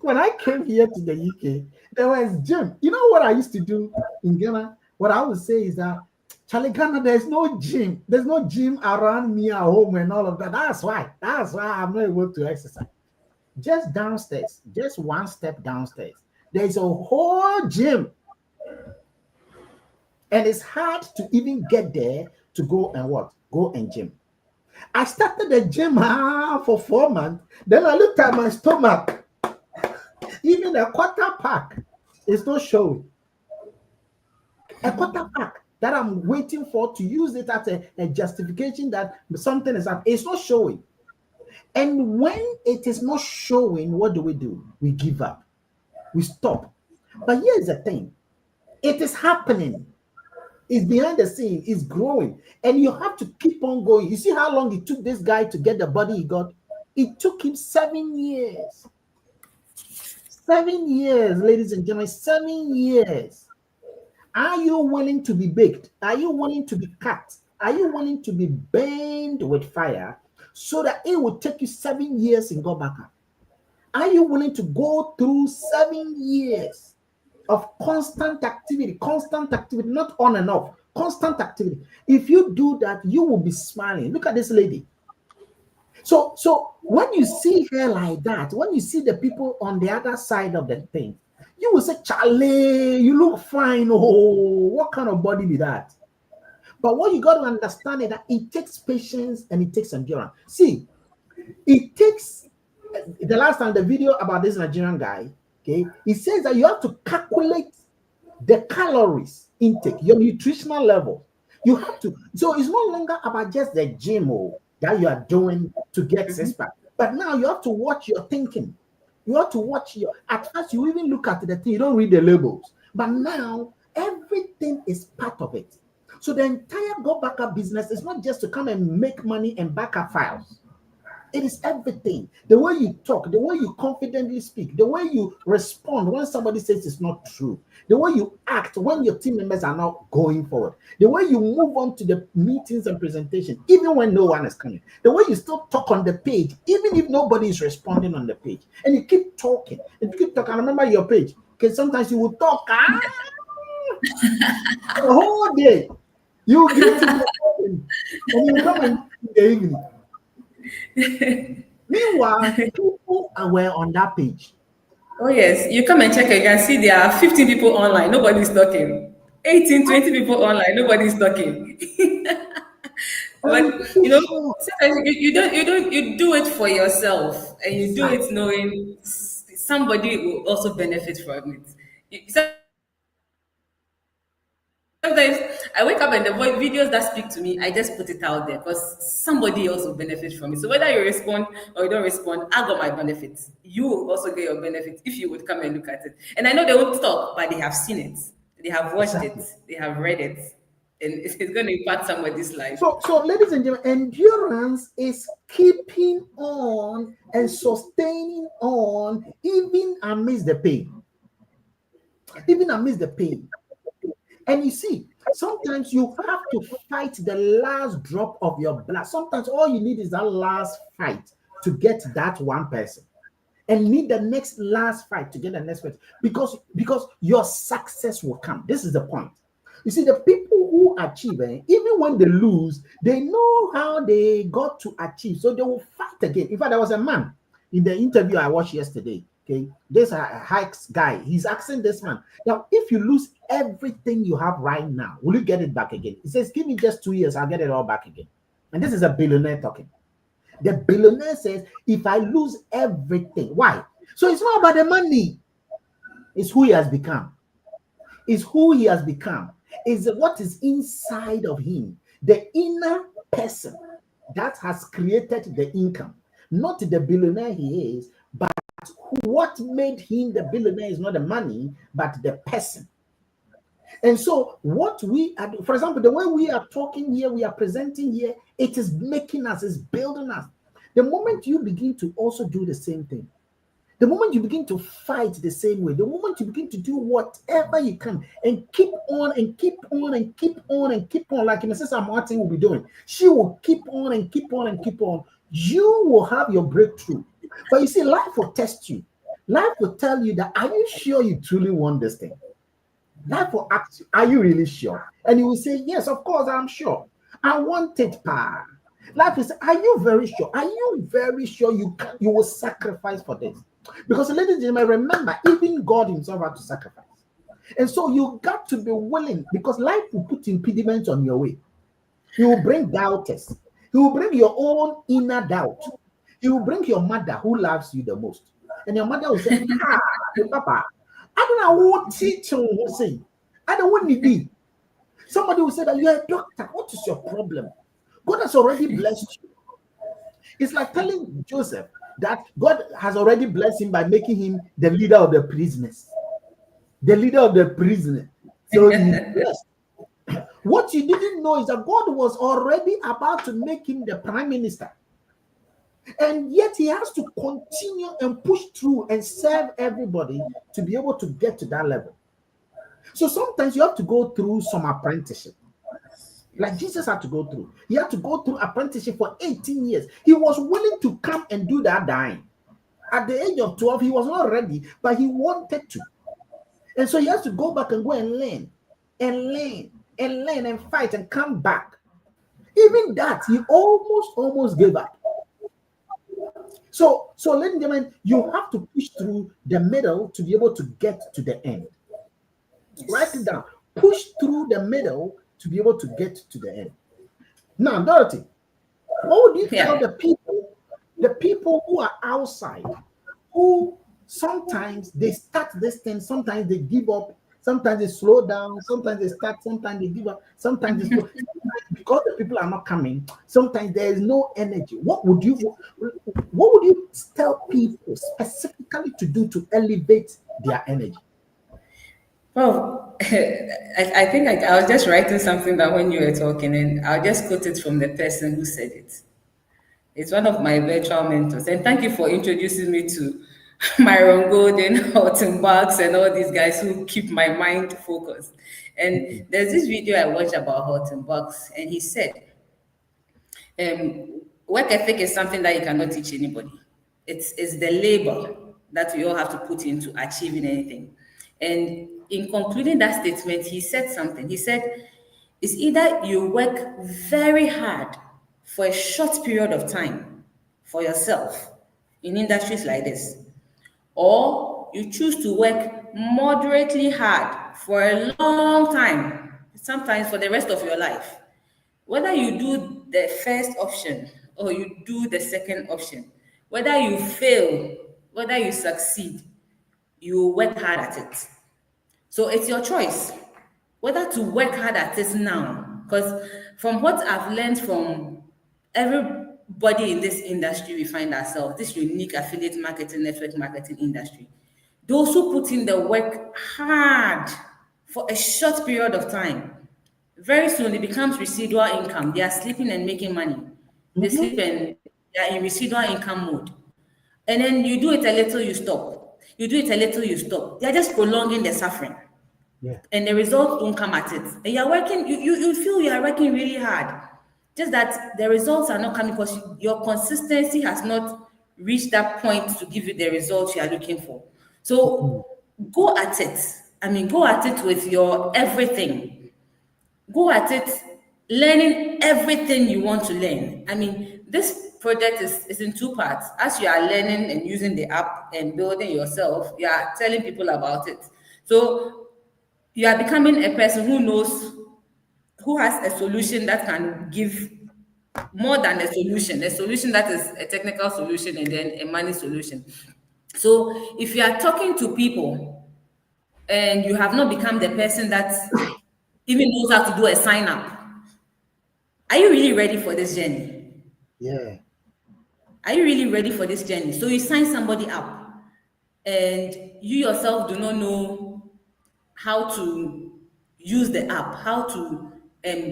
When I came here to the UK, there was gym. You know what I used to do in Ghana? What I would say is that, Charlie, Ghana, there's no gym. There's no gym around me at home and all of that. That's why I'm not able to exercise. Just downstairs, just one step downstairs, there's a whole gym. And it's hard to even get there to go and what? Go and gym. I started the gym for 4 months. Then I looked at my stomach. Even a quarter pack is not showing. A quarter pack that I'm waiting for to use it as a justification that something is up. It's not showing. And when it is not showing, what do? We give up. We stop. But here's the thing. It is happening. It's behind the scene, it's growing, and you have to keep on going. You see how long it took this guy to get the body he got? It took him 7 years. 7 years, ladies and gentlemen, 7 years. Are you willing to be baked? Are you willing to be cut? Are you willing to be burned with fire so that it will take you 7 years in go back up? Are you willing to go through 7 years of constant activity, not on and off, constant activity? If you do that, you will be smiling. Look at this lady. So when you see her like that, when you see the people on the other side of the thing, you will say, Charlie, you look fine. Oh, what kind of body is that? But what you got to understand is that it takes patience and it takes endurance. See, it takes, the last time the video about this Nigerian guy, okay, it says that you have to calculate the calories intake, your nutritional level. You have to. So it's no longer about just the gym that you are doing to get six pack. But now you have to watch your thinking. You have to watch at first you even look at the thing, you don't read the labels. But now everything is part of it. So the entire Go Backup business is not just to come and make money and backup files. It is everything. The way you talk, the way you confidently speak, the way you respond when somebody says it's not true, the way you act when your team members are not going forward, the way you move on to the meetings and presentation, even when no one is coming, the way you still talk on the page, even if nobody is responding on the page, and you keep talking, and you keep talking. I remember your page, because sometimes you will talk the whole day. You greet people and you come in the evening. Meanwhile, people were on that page. Oh, yes. You come and check, you can see there are 15 people online. Nobody's talking. 18, 20 people online. Nobody's talking. But, Sure. sometimes you do it for yourself and you do it knowing somebody will also benefit from it. Sometimes I wake up and the videos that speak to me, I just put it out there because somebody else will benefit from it. So whether you respond or you don't respond, I got my benefits. You will also get your benefits if you would come and look at it. And I know they won't talk, but they have seen it, they have watched it, they have read it, and it's going to impact somebody's life. So, ladies and gentlemen, endurance is keeping on and sustaining on even amidst the pain. Even amidst the pain. And you see, sometimes you have to fight the last drop of your blood. Sometimes all you need is that last fight to get that one person, and need the next last fight to get the next fight, because your success will come. This is the point. You see, the people who achieve, even when they lose, they know how they got to achieve, so they will fight again. In fact, there was a man in the interview I watched yesterday. Okay, this hikes guy, he's asking this man, now, if you lose everything you have right now, will you get it back again? He says, give me just 2 years, I'll get it all back again. And this is a billionaire talking. The billionaire says, if I lose everything, why? So it's not about the money, it's who he has become. It's who he has become. Is what is inside of him, the inner person that has created the income, not the billionaire he is, but what made him the billionaire is not the money, but the person. And so, what we are, for example, the way we are talking here, we are presenting here, it is making us, it's building us. The moment you begin to also do the same thing, the moment you begin to fight the same way, the moment you begin to do whatever you can and keep on and keep on and keep on and keep on, like Mrs. Martin will be doing, she will keep on and keep on and keep on, you will have your breakthrough. But you see, life will test you. Life will tell you that, are you sure you truly want this thing? Life will ask you, are you really sure? And you will say, yes, of course, I'm sure. I want it, pa. Life is, are you very sure? Are you very sure you will sacrifice for this? Because, ladies and gentlemen, remember, even God himself had to sacrifice. And so you got to be willing, because life will put impediments on your way. He will bring doubters. He will bring your own inner doubt. He will bring your mother who loves you the most. And your mother will say, Papa, I don't know what teacher will say. I don't want to be. Somebody will say that you're a doctor. What is your problem? God has already blessed you. It's like telling Joseph that God has already blessed him by making him the leader of the prisoners. The leader of the prisoner. So he's blessed. What you didn't know is that God was already about to make him the prime minister. And yet he has to continue and push through and serve everybody to be able to get to that level. So sometimes you have to go through some apprenticeship. Like Jesus had to go through. He had to go through apprenticeship for 18 years. He was willing to come and do that dying. At the age of 12, he was not ready, but he wanted to. And so he has to go back and go and learn and learn and learn and fight and come back. Even that, he almost gave up. So ladies and gentlemen, you have to push through the middle to be able to get to the end. Yes. Write it down. Push through the middle to be able to get to the end. Now, Dorothy, what would you tell the people who are outside, who sometimes they start this thing, sometimes they give up, sometimes they slow down, sometimes they start, sometimes they give up, sometimes they slow. Because the people are not coming, sometimes there is no energy. What would you tell people specifically to do to elevate their energy? Well, I think I was just writing something down when you were talking, and I'll just quote it from the person who said it. It's one of my virtual mentors. And thank you for introducing me to Myron Golden, Horton Bucks, and all these guys who keep my mind focused. And there's this video I watched about Horton Bucks, and he said, work ethic is something that you cannot teach anybody. It's the labor that we all have to put into achieving anything. And in concluding that statement, he said something. He said, it's either you work very hard for a short period of time for yourself in industries like this, or you choose to work moderately hard for a long time, sometimes for the rest of your life. Whether you do the first option or you do the second option, whether you fail, whether you succeed, you work hard at it. So it's your choice whether to work hard at it now. Because from what I've learned from everybody in this industry we find ourselves, this unique affiliate marketing, network marketing industry, those who put in the work hard for a short period of time, very soon it becomes residual income. They are sleeping and making money. They sleep and they are in residual income mode. And then you do it a little, you stop. You do it a little, you stop. They are just prolonging the suffering. Yeah. and the results don't come at it. And you're working, you feel you are working really hard. Just that the results are not coming because your consistency has not reached that point to give you the results you are looking for. Mm. So go at it. I mean, go at it with your everything. Go at it, learning everything you want to learn. I mean, this project is in two parts. As you are learning and using the app and building yourself, you are telling people about it. So you are becoming a person who knows, who has a solution that can give more than a solution that is a technical solution and then a money solution. So if you are talking to people and you have not become the person that even knows how to do a sign up, are you really ready for this journey? Yeah. Are you really ready for this journey? So you sign somebody up and you yourself do not know how to use the app, how to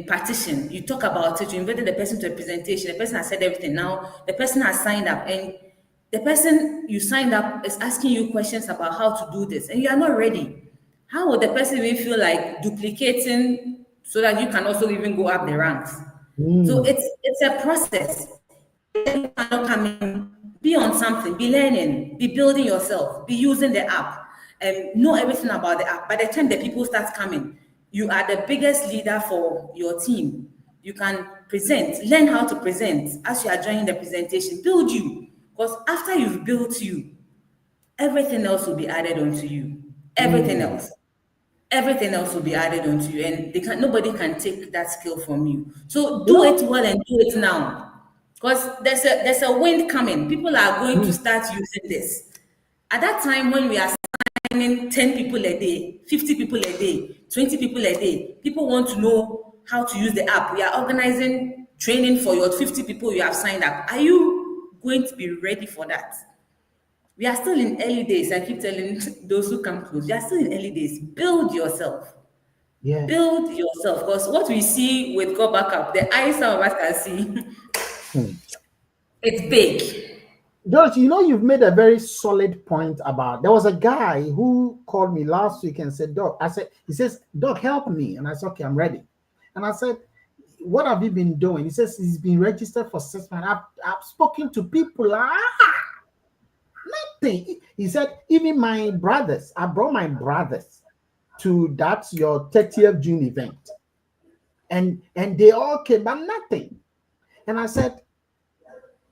partition. You talk about it, you invited the person to a presentation, the person has said everything. Now the person has signed up and the person you signed up is asking you questions about how to do this and you are not ready. How would the person even feel like duplicating so that you can also even go up the ranks? So Mm. it's a process. You cannot come in, be on something, be learning, be building yourself, be using the app, and know everything about the app. By the time the people start coming, you are the biggest leader for your team. You can present, learn how to present as you are joining the presentation, build you. Because after you've built you, everything else will be added onto you. Everything Mm. else. Everything else will be added onto you, and nobody can take that skill from you. So You do it know, well and do it now, because there's a wind coming. People are going to mm, start using this. At that time when we are signing 10 people a day, 50 people a day, 20 people a day, people want to know how to use the app. We are organizing training for your 50 people you have signed up. Are you going to be ready for that? We are still in early days. I keep telling those who come close, you are still in early days. Build yourself. yeah. Build yourself. Because what we see with Go Backup, the eyes some of us can see, Hmm. it's big. George, you know, you've made a very solid point about there was a guy who called me last week and said, Doc, I said, he says, Doc, help me. And I said, okay, I'm ready. And I said, what have you been doing? He says he's been registered for 6 months. I've spoken to people. Nothing. He said, even my brothers, I brought my brothers to that your 30th June event. And they all came, but nothing. And I said,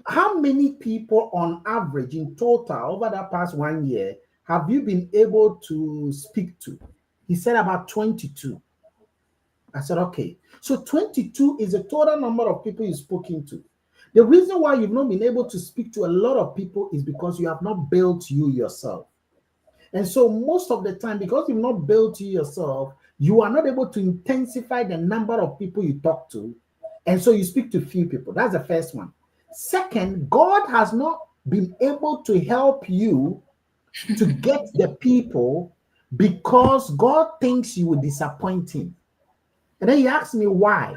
how many people on average in total over that past 1 year have you been able to speak to? He said about 22. I said, okay. So 22 is the total number of people you've spoken to. The reason why you've not been able to speak to a lot of people is because you have not built you yourself. And so most of the time, because you've not built you yourself, you are not able to intensify the number of people you talk to. And so you speak to few people. That's the first one. Second, God has not been able to help you to get the people because God thinks you will disappoint him. And then he asked me why.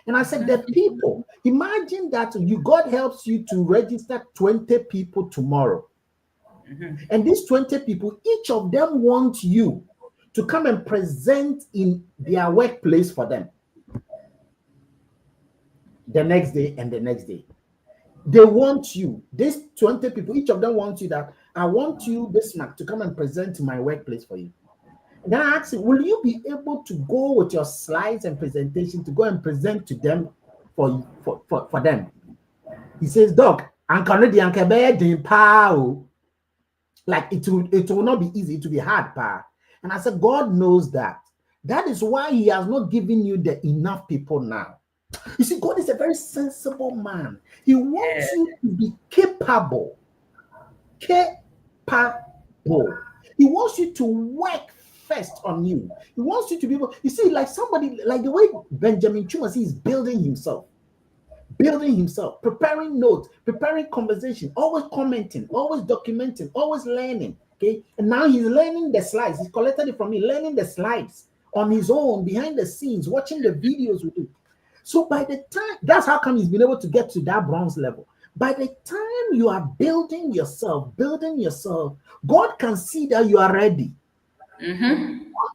And I said, the people, imagine that God helps you to register 20 people tomorrow. And these 20 people, each of them want you to come and present in their workplace for them the next day and the next day. They want you, these 20 people, each of them wants you that I want you, Bismarck, to come and present in my workplace for you. And then I asked him, will you be able to go with your slides and presentation to go and present to them for them? He says, Doc, I'm like it will not be easy, it will be hard, pa. And I said, God knows that. That is why he has not given you the enough people now. You see, God is a very sensible man. He Yeah. wants you to be capable. Capable. He wants you to work first on you. He wants you to be able, you see, like somebody, like the way Benjamin Chumasi is building himself, preparing notes, preparing conversation, always commenting, always documenting, always learning. Okay. And now he's learning the slides. He's collected it from me, learning the slides on his own, behind the scenes, watching the videos we do. So by the time, that's how come he's been able to get to that bronze level. By the time you are building yourself, God can see that you are ready.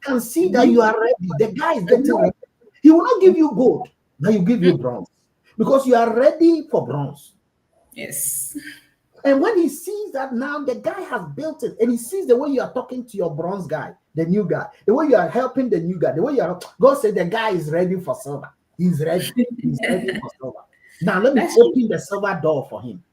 can see that you are ready. The guy is getting ready. He will not give you gold, but he will give you bronze because you are ready for bronze. Yes. And when he sees that now the guy has built it, and he sees the way you are talking to your bronze guy, the new guy, the way you are helping the new guy, the way you are, God said the guy is ready for silver. He's ready. He's ready for silver. Now let me That's true. open the silver door for him.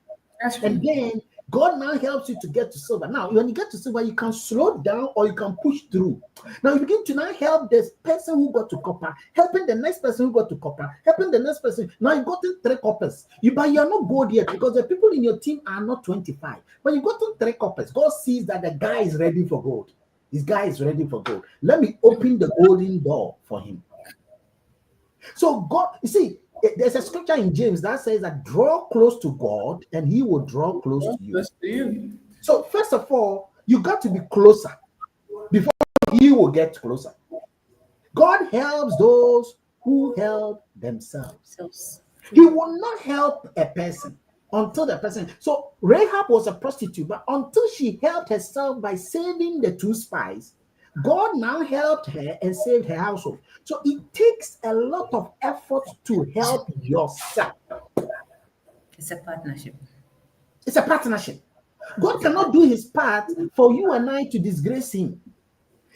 That's And true. then God now helps you to get to silver. Now, when you get to silver, you can slow down or you can push through. Now, you begin to now help this person who got to copper, helping the next person who got to copper, helping the next person. Now, you got to 3 coppers. But you are not gold yet because the people in your team are not 25. When you got to 3 coppers, God sees that the guy is ready for gold. This guy is ready for gold. Let me open the golden door for him. So, God, you see, there's a scripture in James that says that draw close to God and he will draw close to you. Close to you. So, first of all, you got to be closer before he will get closer. God helps those who help themselves. He will not help a person until the person. So, Rahab was a prostitute, but until she helped herself by saving the 2 spies, God now helped her and saved her household. So, it takes a lot of effort to help yourself. It's a partnership. It's a partnership. God cannot do his part for you and I to disgrace him.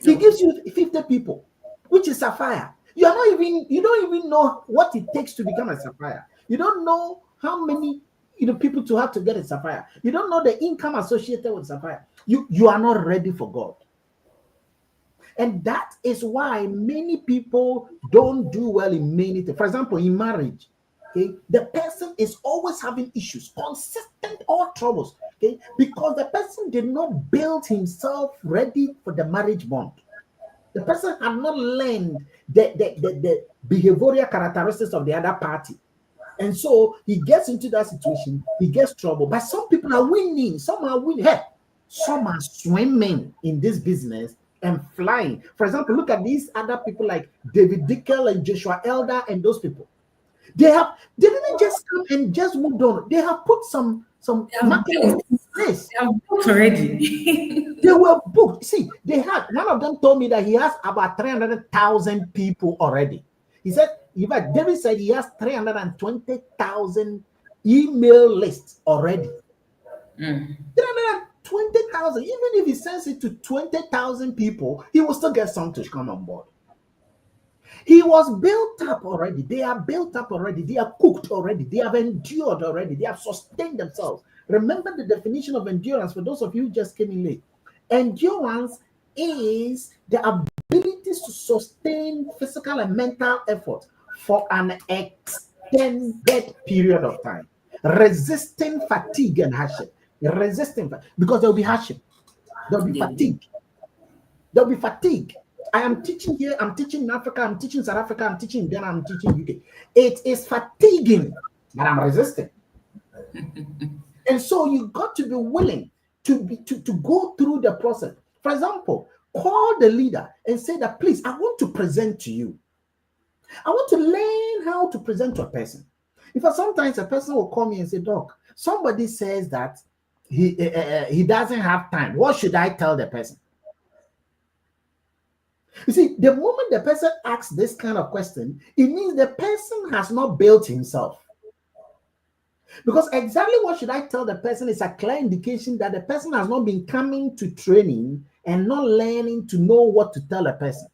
He gives you 50 people, which is sapphire. You don't even know what it takes to become a sapphire. You don't know how many people to have to get a sapphire. You don't know the income associated with sapphire. You are not ready for God. And that is why many people don't do well in many things. For example, in marriage, okay, the person is always having issues, consistent or troubles, okay, because the person did not build himself ready for the marriage bond. The person had not learned the behavioral characteristics of the other party. And so he gets into that situation, he gets trouble. But some people are winning, some are winning. Hey, some are swimming in this business and flying. For example, look at these other people like David Dickel and Joshua Elder and those people. They didn't just come and just moved on. They have put some marketing in place. They are booked already. They were booked. See, one of them told me that he has about 300,000 people already. He said, in fact, David said he has 320,000 email lists already. 320,000. Even if he sends it to 20,000 people, he will still get some to come on board. He was built up already. They are built up already. They are cooked already. They have endured already. They have sustained themselves. Remember the definition of endurance for those of you who just came in late. Endurance is the ability to sustain physical and mental effort for an extended period of time, resisting fatigue and hardship. Because there will be hardship, there will be fatigue. There will be fatigue. I am teaching here, I'm teaching in Africa, I'm teaching South Africa, I'm teaching Ghana, I'm teaching UK. It is fatiguing, but I'm resisting. And so you got to be willing to go through the process. For example, call the leader and say that, please, I want to present to you. I want to learn how to present to a person. In fact, sometimes a person will call me and say, Doc, somebody says that he doesn't have time. What should I tell the person? You see, the moment the person asks this kind of question, it means the person has not built himself. Because exactly what should I tell the person is a clear indication that the person has not been coming to training and not learning to know what to tell a person.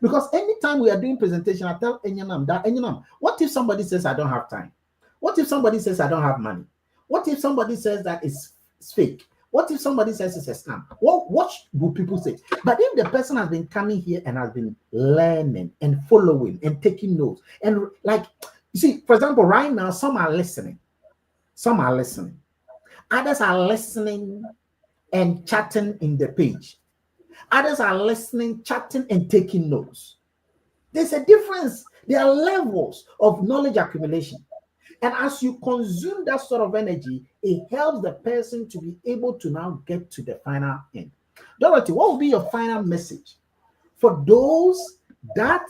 Because anytime we are doing presentation, I tell Enyanam, what if somebody says I don't have time? What if somebody says I don't have money? What if somebody says that it's fake? What if somebody says it's a scam? What will people say? But if the person has been coming here and has been learning and following and taking notes, and like, you see, for example, right now, some are listening. Some are listening. Others are listening and chatting in the page. Others are listening, chatting, and taking notes. There's a difference. There are levels of knowledge accumulation. And as you consume that sort of energy, it helps the person to be able to now get to the final end. Dorothy, what will be your final message for those that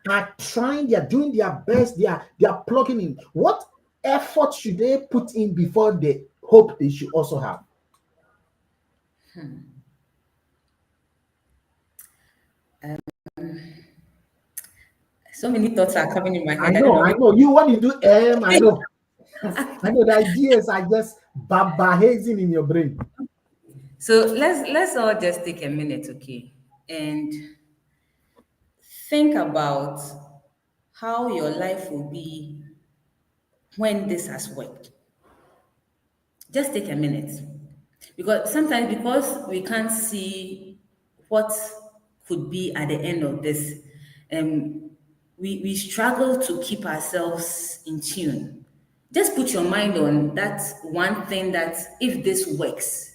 are trying, they are doing their best, they are plugging in? What effort should they put in before they hope they should also have? So many thoughts are coming in my I head. I don't know, know I which. know. You when you do I know. I know the ideas are just baba hazing in your brain. So let's all just take a minute, okay, and think about how your life will be when this has worked. Just take a minute. Because sometimes because we can't see what could be at the end of this, um, we struggle to keep ourselves in tune. Just put your mind on that one thing that if this works,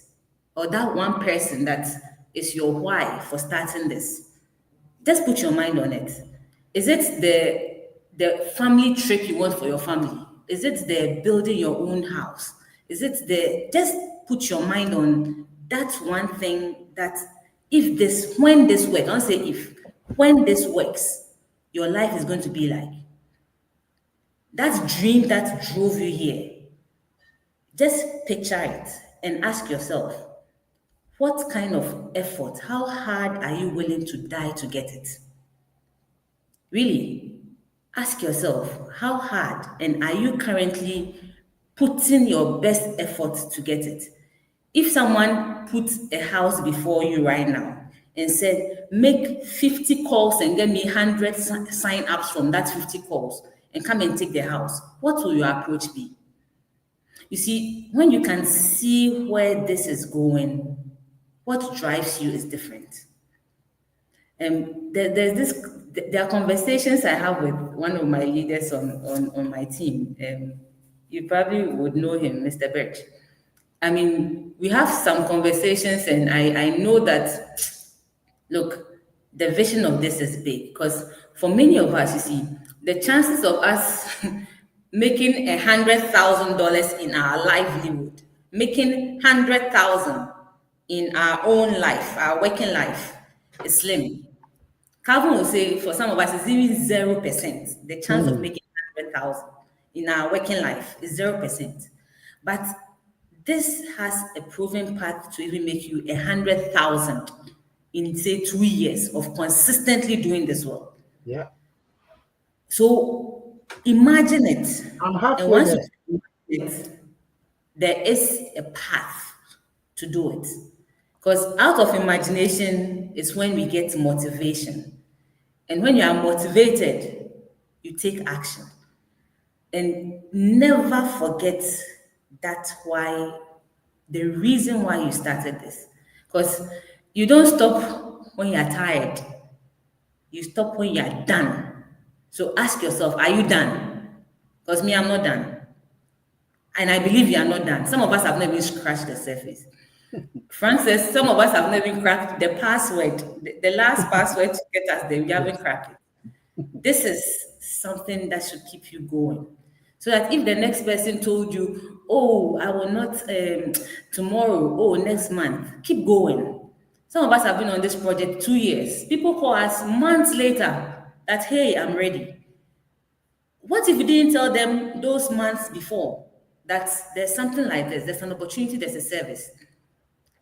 or that one person that is your why for starting this. Just put your mind on it. Is it the family trip you want for your family? Is it the building your own house? Is it the just put your mind on that one thing that if this when this works, don't say if when this works, your life is going to be like. That dream that drove you here, just picture it and ask yourself, what kind of effort, how hard are you willing to die to get it? Really, ask yourself how hard and are you currently putting your best effort to get it? If someone put a house before you right now and said, make 50 calls and get me 100 sign ups from that 50 calls and come and take the house, what will your approach be? You see, when you can see where this is going, what drives you is different. There's this. There are conversations I have with one of my leaders on my team. You probably would know him, Mr. Birch. I mean, we have some conversations, and I know that look, the vision of this is big because for many of us, you see, the chances of us making $100,000 in our livelihood, making 100,000 in our own life, our working life, is slim. Calvin will say for some of us it's even 0%. The chance of Hmm. making 100,000 in our working life is 0%. But this has a proven path to even make you 100,000 in say 2 years of consistently doing this work. Yeah, So imagine it. I'm And halfway once there. you imagine it, there is a path to do it. Because out of imagination is when we get motivation. And when you are motivated, you take action. And never forget that why, the reason why you started this. Because you don't stop when you're tired, you stop when you're done. So ask yourself, are you done? Because me, I'm not done. And I believe you are not done. Some of us have never even scratched the surface. Francis, some of us have never even cracked the password, the last password to get us there. We haven't Yes. cracked it. This is something that should keep you going. So that if the next person told you, oh, I will not tomorrow, oh, next month, keep going. Some of us have been on this project 2 years. People call us months later that, hey, I'm ready. What if you didn't tell them those months before that there's something like this, there's an opportunity, there's a service?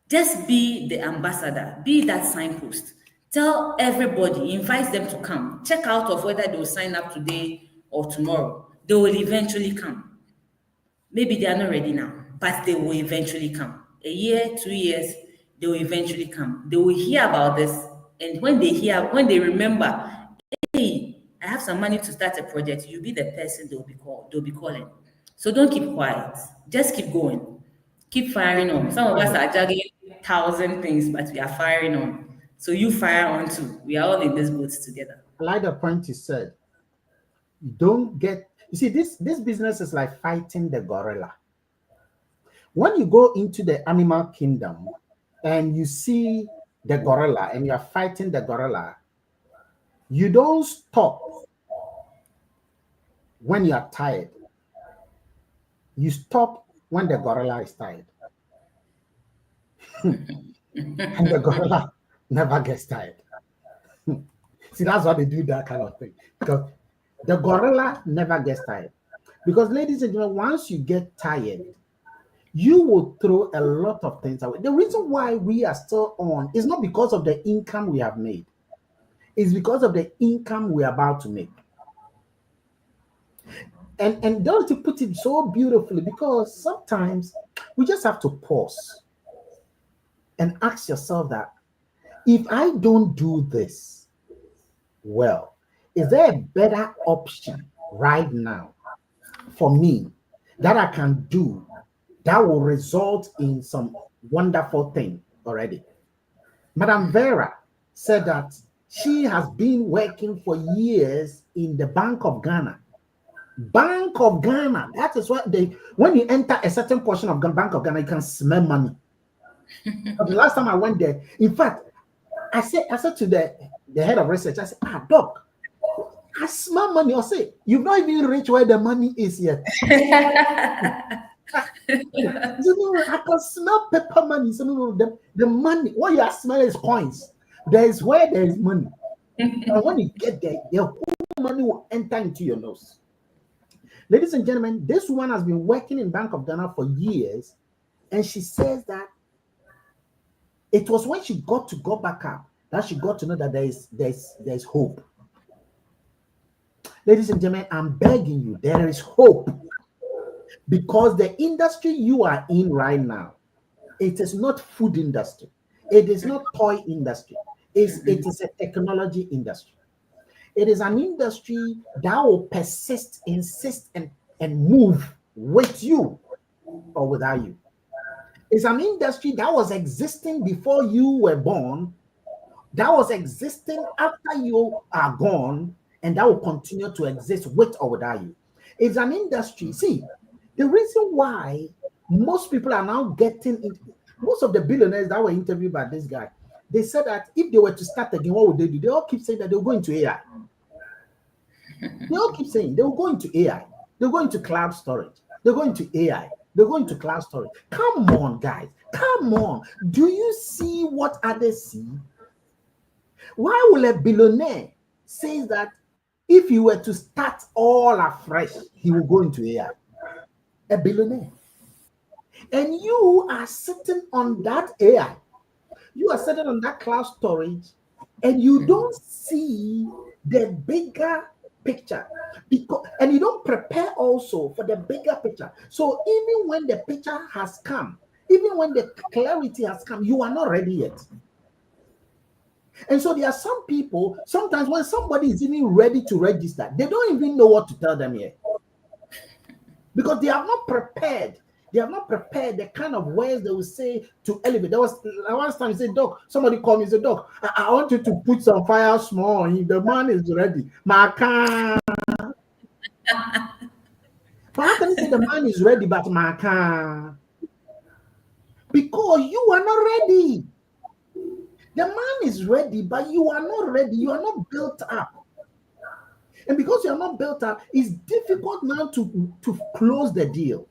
Just be the ambassador, be that signpost. Tell everybody, invite them to come. Check out of whether they will sign up today or tomorrow. They will eventually come. Maybe they are not ready now, but they will eventually come. A year, 2 years, they will eventually come. They will hear about this, and when they hear, when they remember, hey, I have some money to start a project, you'll be the person they'll be calling. So don't keep quiet. Just keep going. Keep firing on. Some of us are juggling 1,000 things, but we are firing on. So you fire on too. We are all in this boat together. I like the point you said. Don't get, you see, this business is like fighting the gorilla. When you go into the animal kingdom and you see the gorilla and you're fighting the gorilla, you don't stop when you're tired. You stop when the gorilla is tired. And the gorilla never gets tired. See, that's why they do that kind of thing. Because the gorilla never gets tired. Because, ladies and gentlemen, once you get tired, you will throw a lot of things away. The reason why we are still on is not because of the income we have made. is because of the income we're about to make. And Dorothy put it so beautifully, because sometimes we just have to pause and ask yourself that if I don't do this well, is there a better option right now for me that I can do that will result in some wonderful thing already? Madam Vera said that she has been working for years in the Bank of Ghana. Bank of Ghana. That is what they, when you enter a certain portion of the Bank of Ghana, you can smell money. But the last time I went there, in fact, I said to the head of research, I said, Doc, I smell money. I say, you've not even reached where the money is yet. I can smell paper money. So the money, what you are smelling is coins. There is where there is money. And when you get there, the whole money will enter into your nose. Ladies and gentlemen, this woman has been working in Bank of Ghana for years, and she says that it was when she got to go back up that she got to know that there's hope. Ladies and gentlemen, I'm begging you, there is hope, because the industry you are in right now, it is not food industry, it is not toy industry, it is a technology industry. It is an industry that will persist, insist, and move with you or without you. It's an industry that was existing before you were born, that was existing after you are gone, and that will continue to exist with or without you. It's an industry. See, the reason why most people are now getting it, most of the billionaires that were interviewed by this guy, they said that if they were to start again, what would they do? They all keep saying that they'll go into AI. They all keep saying they'll go into AI. They'll go into cloud storage. They'll go into AI. They're going to cloud storage. Come on, guys. Come on. Do you see what others see? Why will a billionaire say that if he were to start all afresh, he will go into AI? A billionaire. And you are sitting on that AI. You are sitting on that cloud storage, and you don't see the bigger picture, and you don't prepare also for the bigger picture. So even when the picture has come, even when the clarity has come, you are not ready yet. And so there are some people, sometimes when somebody is even ready to register, they don't even know what to tell them yet, because they have not prepared. They have not prepared the kind of words they will say to elevate. There was one time he said, Doc, somebody called me and said, Doc, I want you to put some fire small. The man is ready. Maka. But how can you say the man is ready, but Maka? Because you are not ready. The man is ready, but you are not ready. You are not built up. And because you are not built up, it's difficult now to close the deal.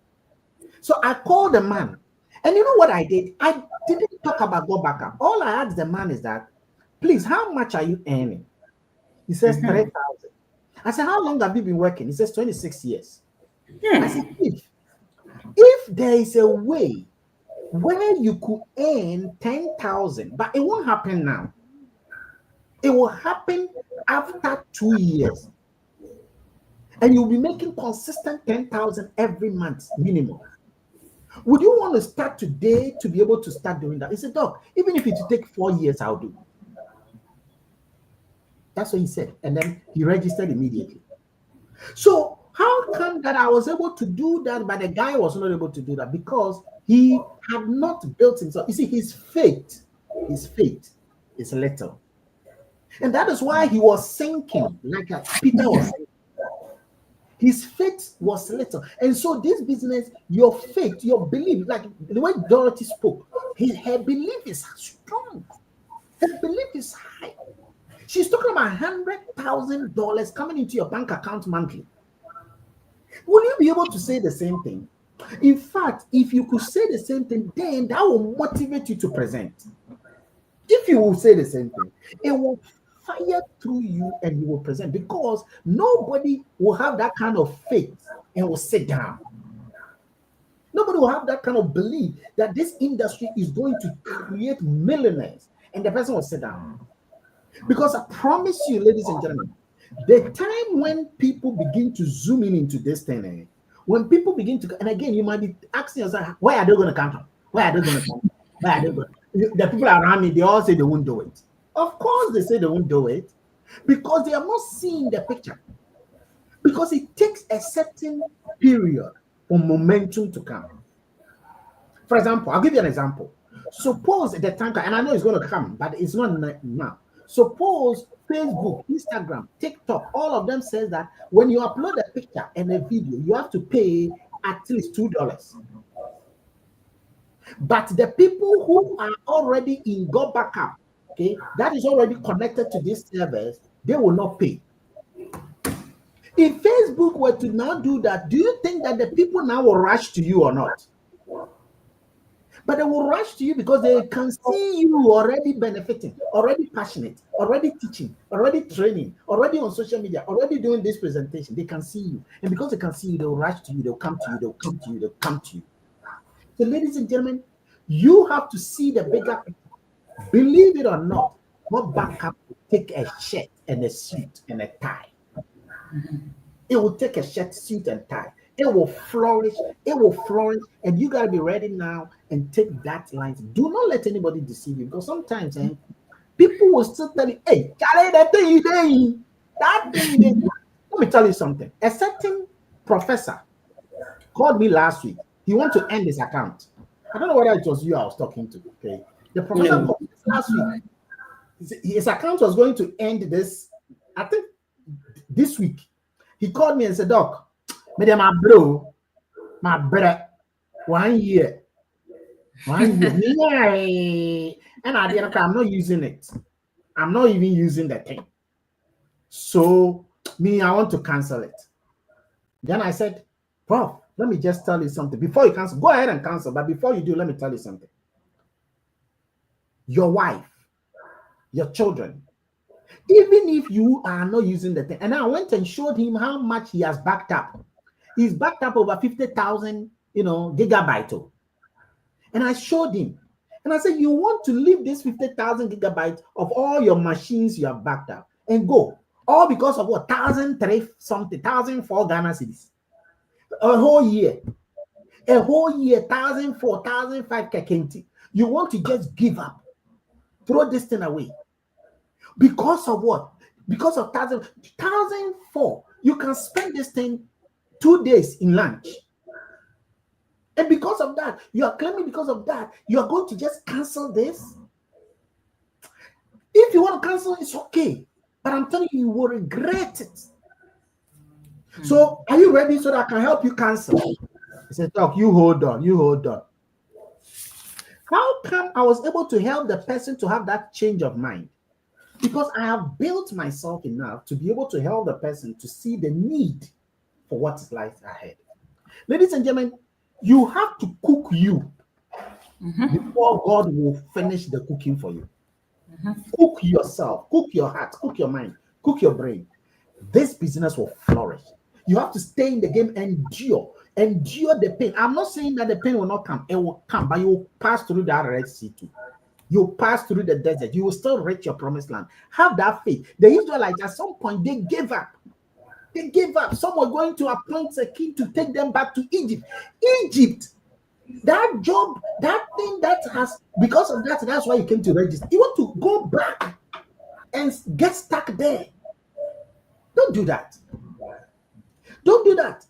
So I called the man, and you know what I did? I didn't talk about go back up. All I asked the man is that, please, how much are you earning? He says 3,000. I said, how long have you been working? He says 26 years. I said, if there is a way where you could earn 10,000, but it won't happen now. It will happen after 2 years. And you'll be making consistent 10,000 every month minimum. Would you want to start today to be able to start doing that? He said, Doc, even if it will take 4 years, I'll do. That's what he said. And then he registered immediately. So how come that I was able to do that, but the guy was not able to do that? Because he had not built himself. You see, his faith is little. And that is why he was sinking, like Peter was saying. His faith was little. And so this business, your faith, your belief, like the way Dorothy spoke, her belief is strong. Her belief is high. She's talking about $100,000 coming into your bank account monthly. Will you be able to say the same thing? In fact, if you could say the same thing, then that will motivate you to present. If you will say the same thing, it will fire through you and you will present, because nobody will have that kind of faith and will sit down. Nobody will have that kind of belief that this industry is going to create millionaires and the person will sit down. Because I promise you, ladies and gentlemen, the time when people begin to zoom in into this thing, when people begin to, and again, you might be asking yourself, where are they going to come from? Where are they going to come from? Where are they going? The people around me, they all say they won't do it. Of course, they say they won't do it because they are not seeing the picture. Because it takes a certain period for momentum to come. For example, I'll give you an example. Suppose the tanker, and I know it's going to come, but it's not now. Suppose Facebook, Instagram, TikTok, all of them says that when you upload a picture and a video, you have to pay at least $2. But the people who are already in Go Backup, okay, that is already connected to this service, they will not pay. If Facebook were to now do that, do you think that the people now will rush to you or not? But they will rush to you because they can see you already benefiting, already passionate, already teaching, already training, already on social media, already doing this presentation. They can see you. And because they can see you, they'll rush to you, they'll come to you, they'll come to you, they'll come to you. So, ladies and gentlemen, you have to see the bigger picture. Believe it or not, what backup will take a shirt and a suit and a tie. It will take a shirt, suit, and tie. It will flourish. It will flourish. And you got to be ready now and take that line. Do not let anybody deceive you because sometimes people will still tell you, hey, Charlie, that thing you doing. That thing you doing. Let me tell you something. A certain professor called me last week. He wanted to end his account. I don't know whether it was you I was talking to. Okay. The professor called me last week. His account was going to end this, I think, this week. He called me and said, Doc, my bro, my brother, 1 year. 1 year. And I'm not using it. I'm not even using the thing. So, I want to cancel it. Then I said, Prof, let me just tell you something. Before you cancel, go ahead and cancel. But before you do, let me tell you something. Your wife, your children, even if you are not using the thing, and I went and showed him how much he has backed up. He's backed up over 50,000, gigabyte. And I showed him. And I said, you want to leave this 50,000 gigabytes of all your machines you have backed up and go. All because of what? 1,003 something, 1,004 Ghana cedis. A whole year. 1,004, 1,005 Kakenti. You want to just give up. Throw this thing away. Because of what? Because of 1,004. You can spend this thing 2 days in lunch. And because of that, you are claiming because of that, you are going to just cancel this. If you want to cancel, it's okay. But I'm telling you, you will regret it. So, are you ready so that I can help you cancel? He said, Doc, you hold on. How come I was able to help the person to have that change of mind? Because I have built myself enough to be able to help the person to see the need for what is lies ahead. Ladies and gentlemen, you have to cook you before God will finish the cooking for you. Cook yourself, cook your heart, cook your mind, cook your brain. This business will flourish. You have to stay in the game, endure the pain. I'm not saying that the pain will not come. It will come, but you will pass through that Red Sea too. You pass through the desert. You will still reach your promised land. Have that faith. The Israelites, at some point, they gave up. They gave up. Some were going to appoint a king to take them back to Egypt. Egypt, that job, that thing that has, because of that, that's why you came to register. You want to go back and get stuck there. Don't do that. Don't do that.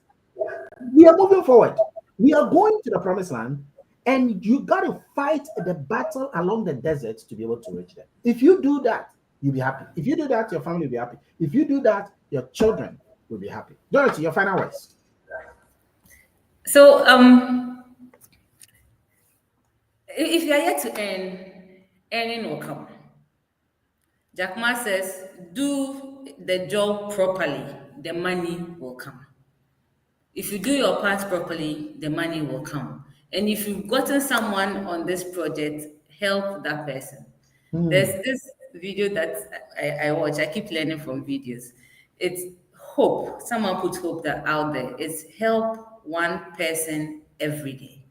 We are moving forward. We are going to the promised land, and you got to fight the battle along the desert to be able to reach there. If you do that, you'll be happy. If you do that, your family will be happy. If you do that, your children will be happy. Dorothy, your final words. So, if you are yet to earn, earning will come. Jack Ma says, do the job properly, the money will come. If you do your part properly, the money will come. And if you've gotten someone on this project, help that person. There's this video that I watch. I keep learning from videos. It's hope. Someone put hope that out there. It's help one person every day.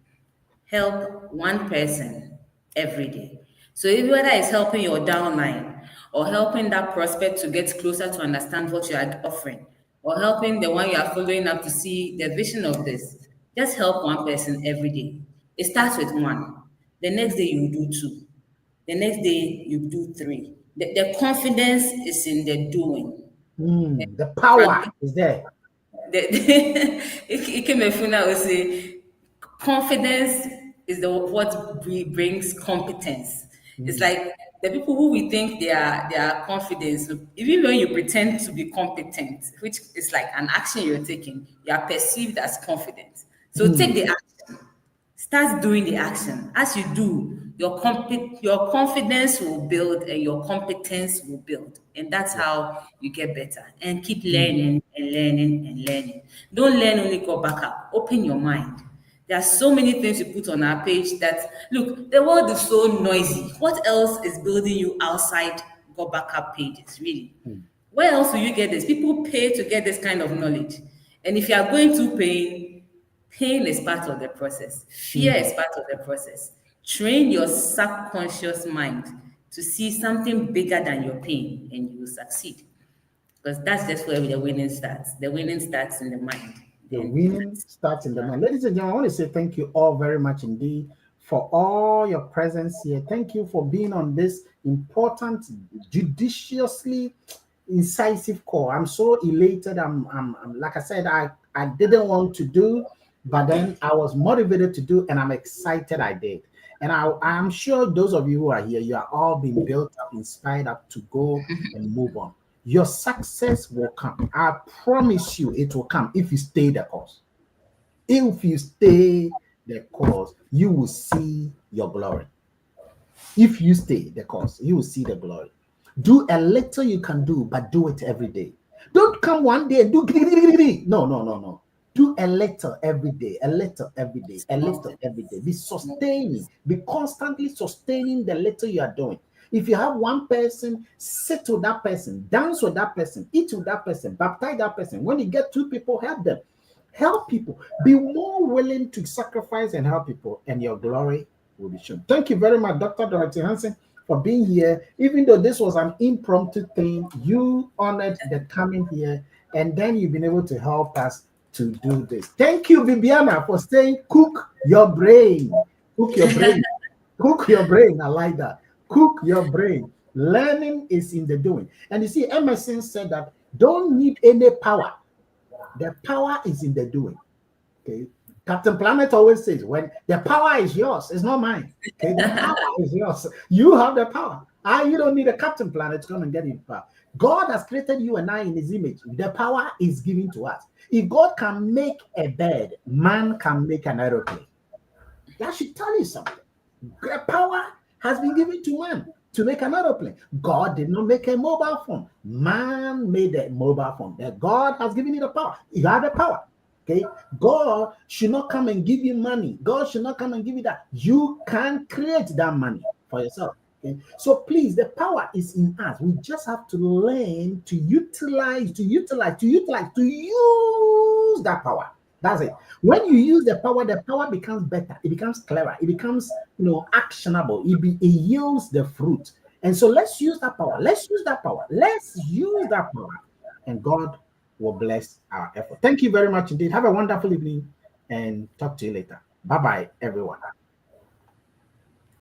Help one person every day. So if whether it's helping your downline or helping that prospect to get closer to understand what you are offering, or helping the one you are following up to see the vision of this. Just help one person every day. It starts with one. The next day you do two. The next day you do three. The confidence is in the doing. The power is there. Ikemefuna will say, confidence is the what brings competence. It's Mm, like the people who we think they are confident. So even when you pretend to be competent, which is like an action you're taking, you are perceived as confident. So take mm, the action. Start doing the action. As you do, your confidence will build and your competence will build. And that's yeah. how you get better. And keep Mm, learning and learning and learning. Don't learn only go back up. Open your mind. There are so many things we put on our page that look, the world is so noisy. What else is building you outside go back up pages, really? mm, Where else will you get this? People pay to get this kind of knowledge. And if you are going through pain, pain is part of the process. Fear mm. is part of the process. Train your subconscious mind to see something bigger than your pain and you will succeed. Because that's just where the winning starts. The winning starts in the mind. The Then winning starts in the mind. Ladies and gentlemen, I want to say thank you all very much indeed for all your presence here. Thank you for being on this important, judiciously incisive call. I'm so elated. Like I said, I didn't want to do, but then I was motivated to do, and I'm excited I did. And I'm sure those of you who are here, you are all being built up, inspired up to go and move on. Your success will come. I promise you it will come if you stay the course. If you stay the course, you will see your glory. If you stay the course, you will see the glory. Do a little you can do, but do it every day. Don't come one day and do no, no, no, no. Do a little every day, a little every day, a small little steps. every day. Be Small sustaining, steps. be constantly sustaining the little you are doing. If you have one person, sit with that person, dance with that person, eat with that person, baptize that person. When you get two people, help them. Help people. Be more willing to sacrifice and help people, and your glory will be shown. Thank you very much, Dr. Dorothy Hansen, for being here. Even though this was an impromptu thing, you honored the coming here, and then you've been able to help us to do this. Thank you, Viviana, for saying, cook your brain. Cook your brain. Cook your brain. I like that. Cook your brain. Learning is in the doing. And you see, Emerson said that don't need any power. The power is in the doing. Okay. Captain Planet always says, when the power is yours, it's not mine. Okay, the power is yours. You have the power. You don't need a Captain Planet to come and get you power. God has created you and I in his image. The power is given to us. If God can make a bed, man can make an aeroplane. That should tell you something. The power has been given to man to make an aeroplane. God did not make a mobile phone. Man made a mobile phone. That God has given you the power. You have the power. Okay. God should not come and give you money. God should not come and give you that. You can create that money for yourself. Okay. So please, the power is in us. We just have to learn to utilize, to use that power. That's it. When you use the power becomes better. It becomes clever. It becomes, actionable. It yields the fruit. And so let's use that power. Let's use that power. Let's use that power. And God will bless our effort. Thank you very much indeed. Have a wonderful evening and talk to you later. Bye bye, everyone.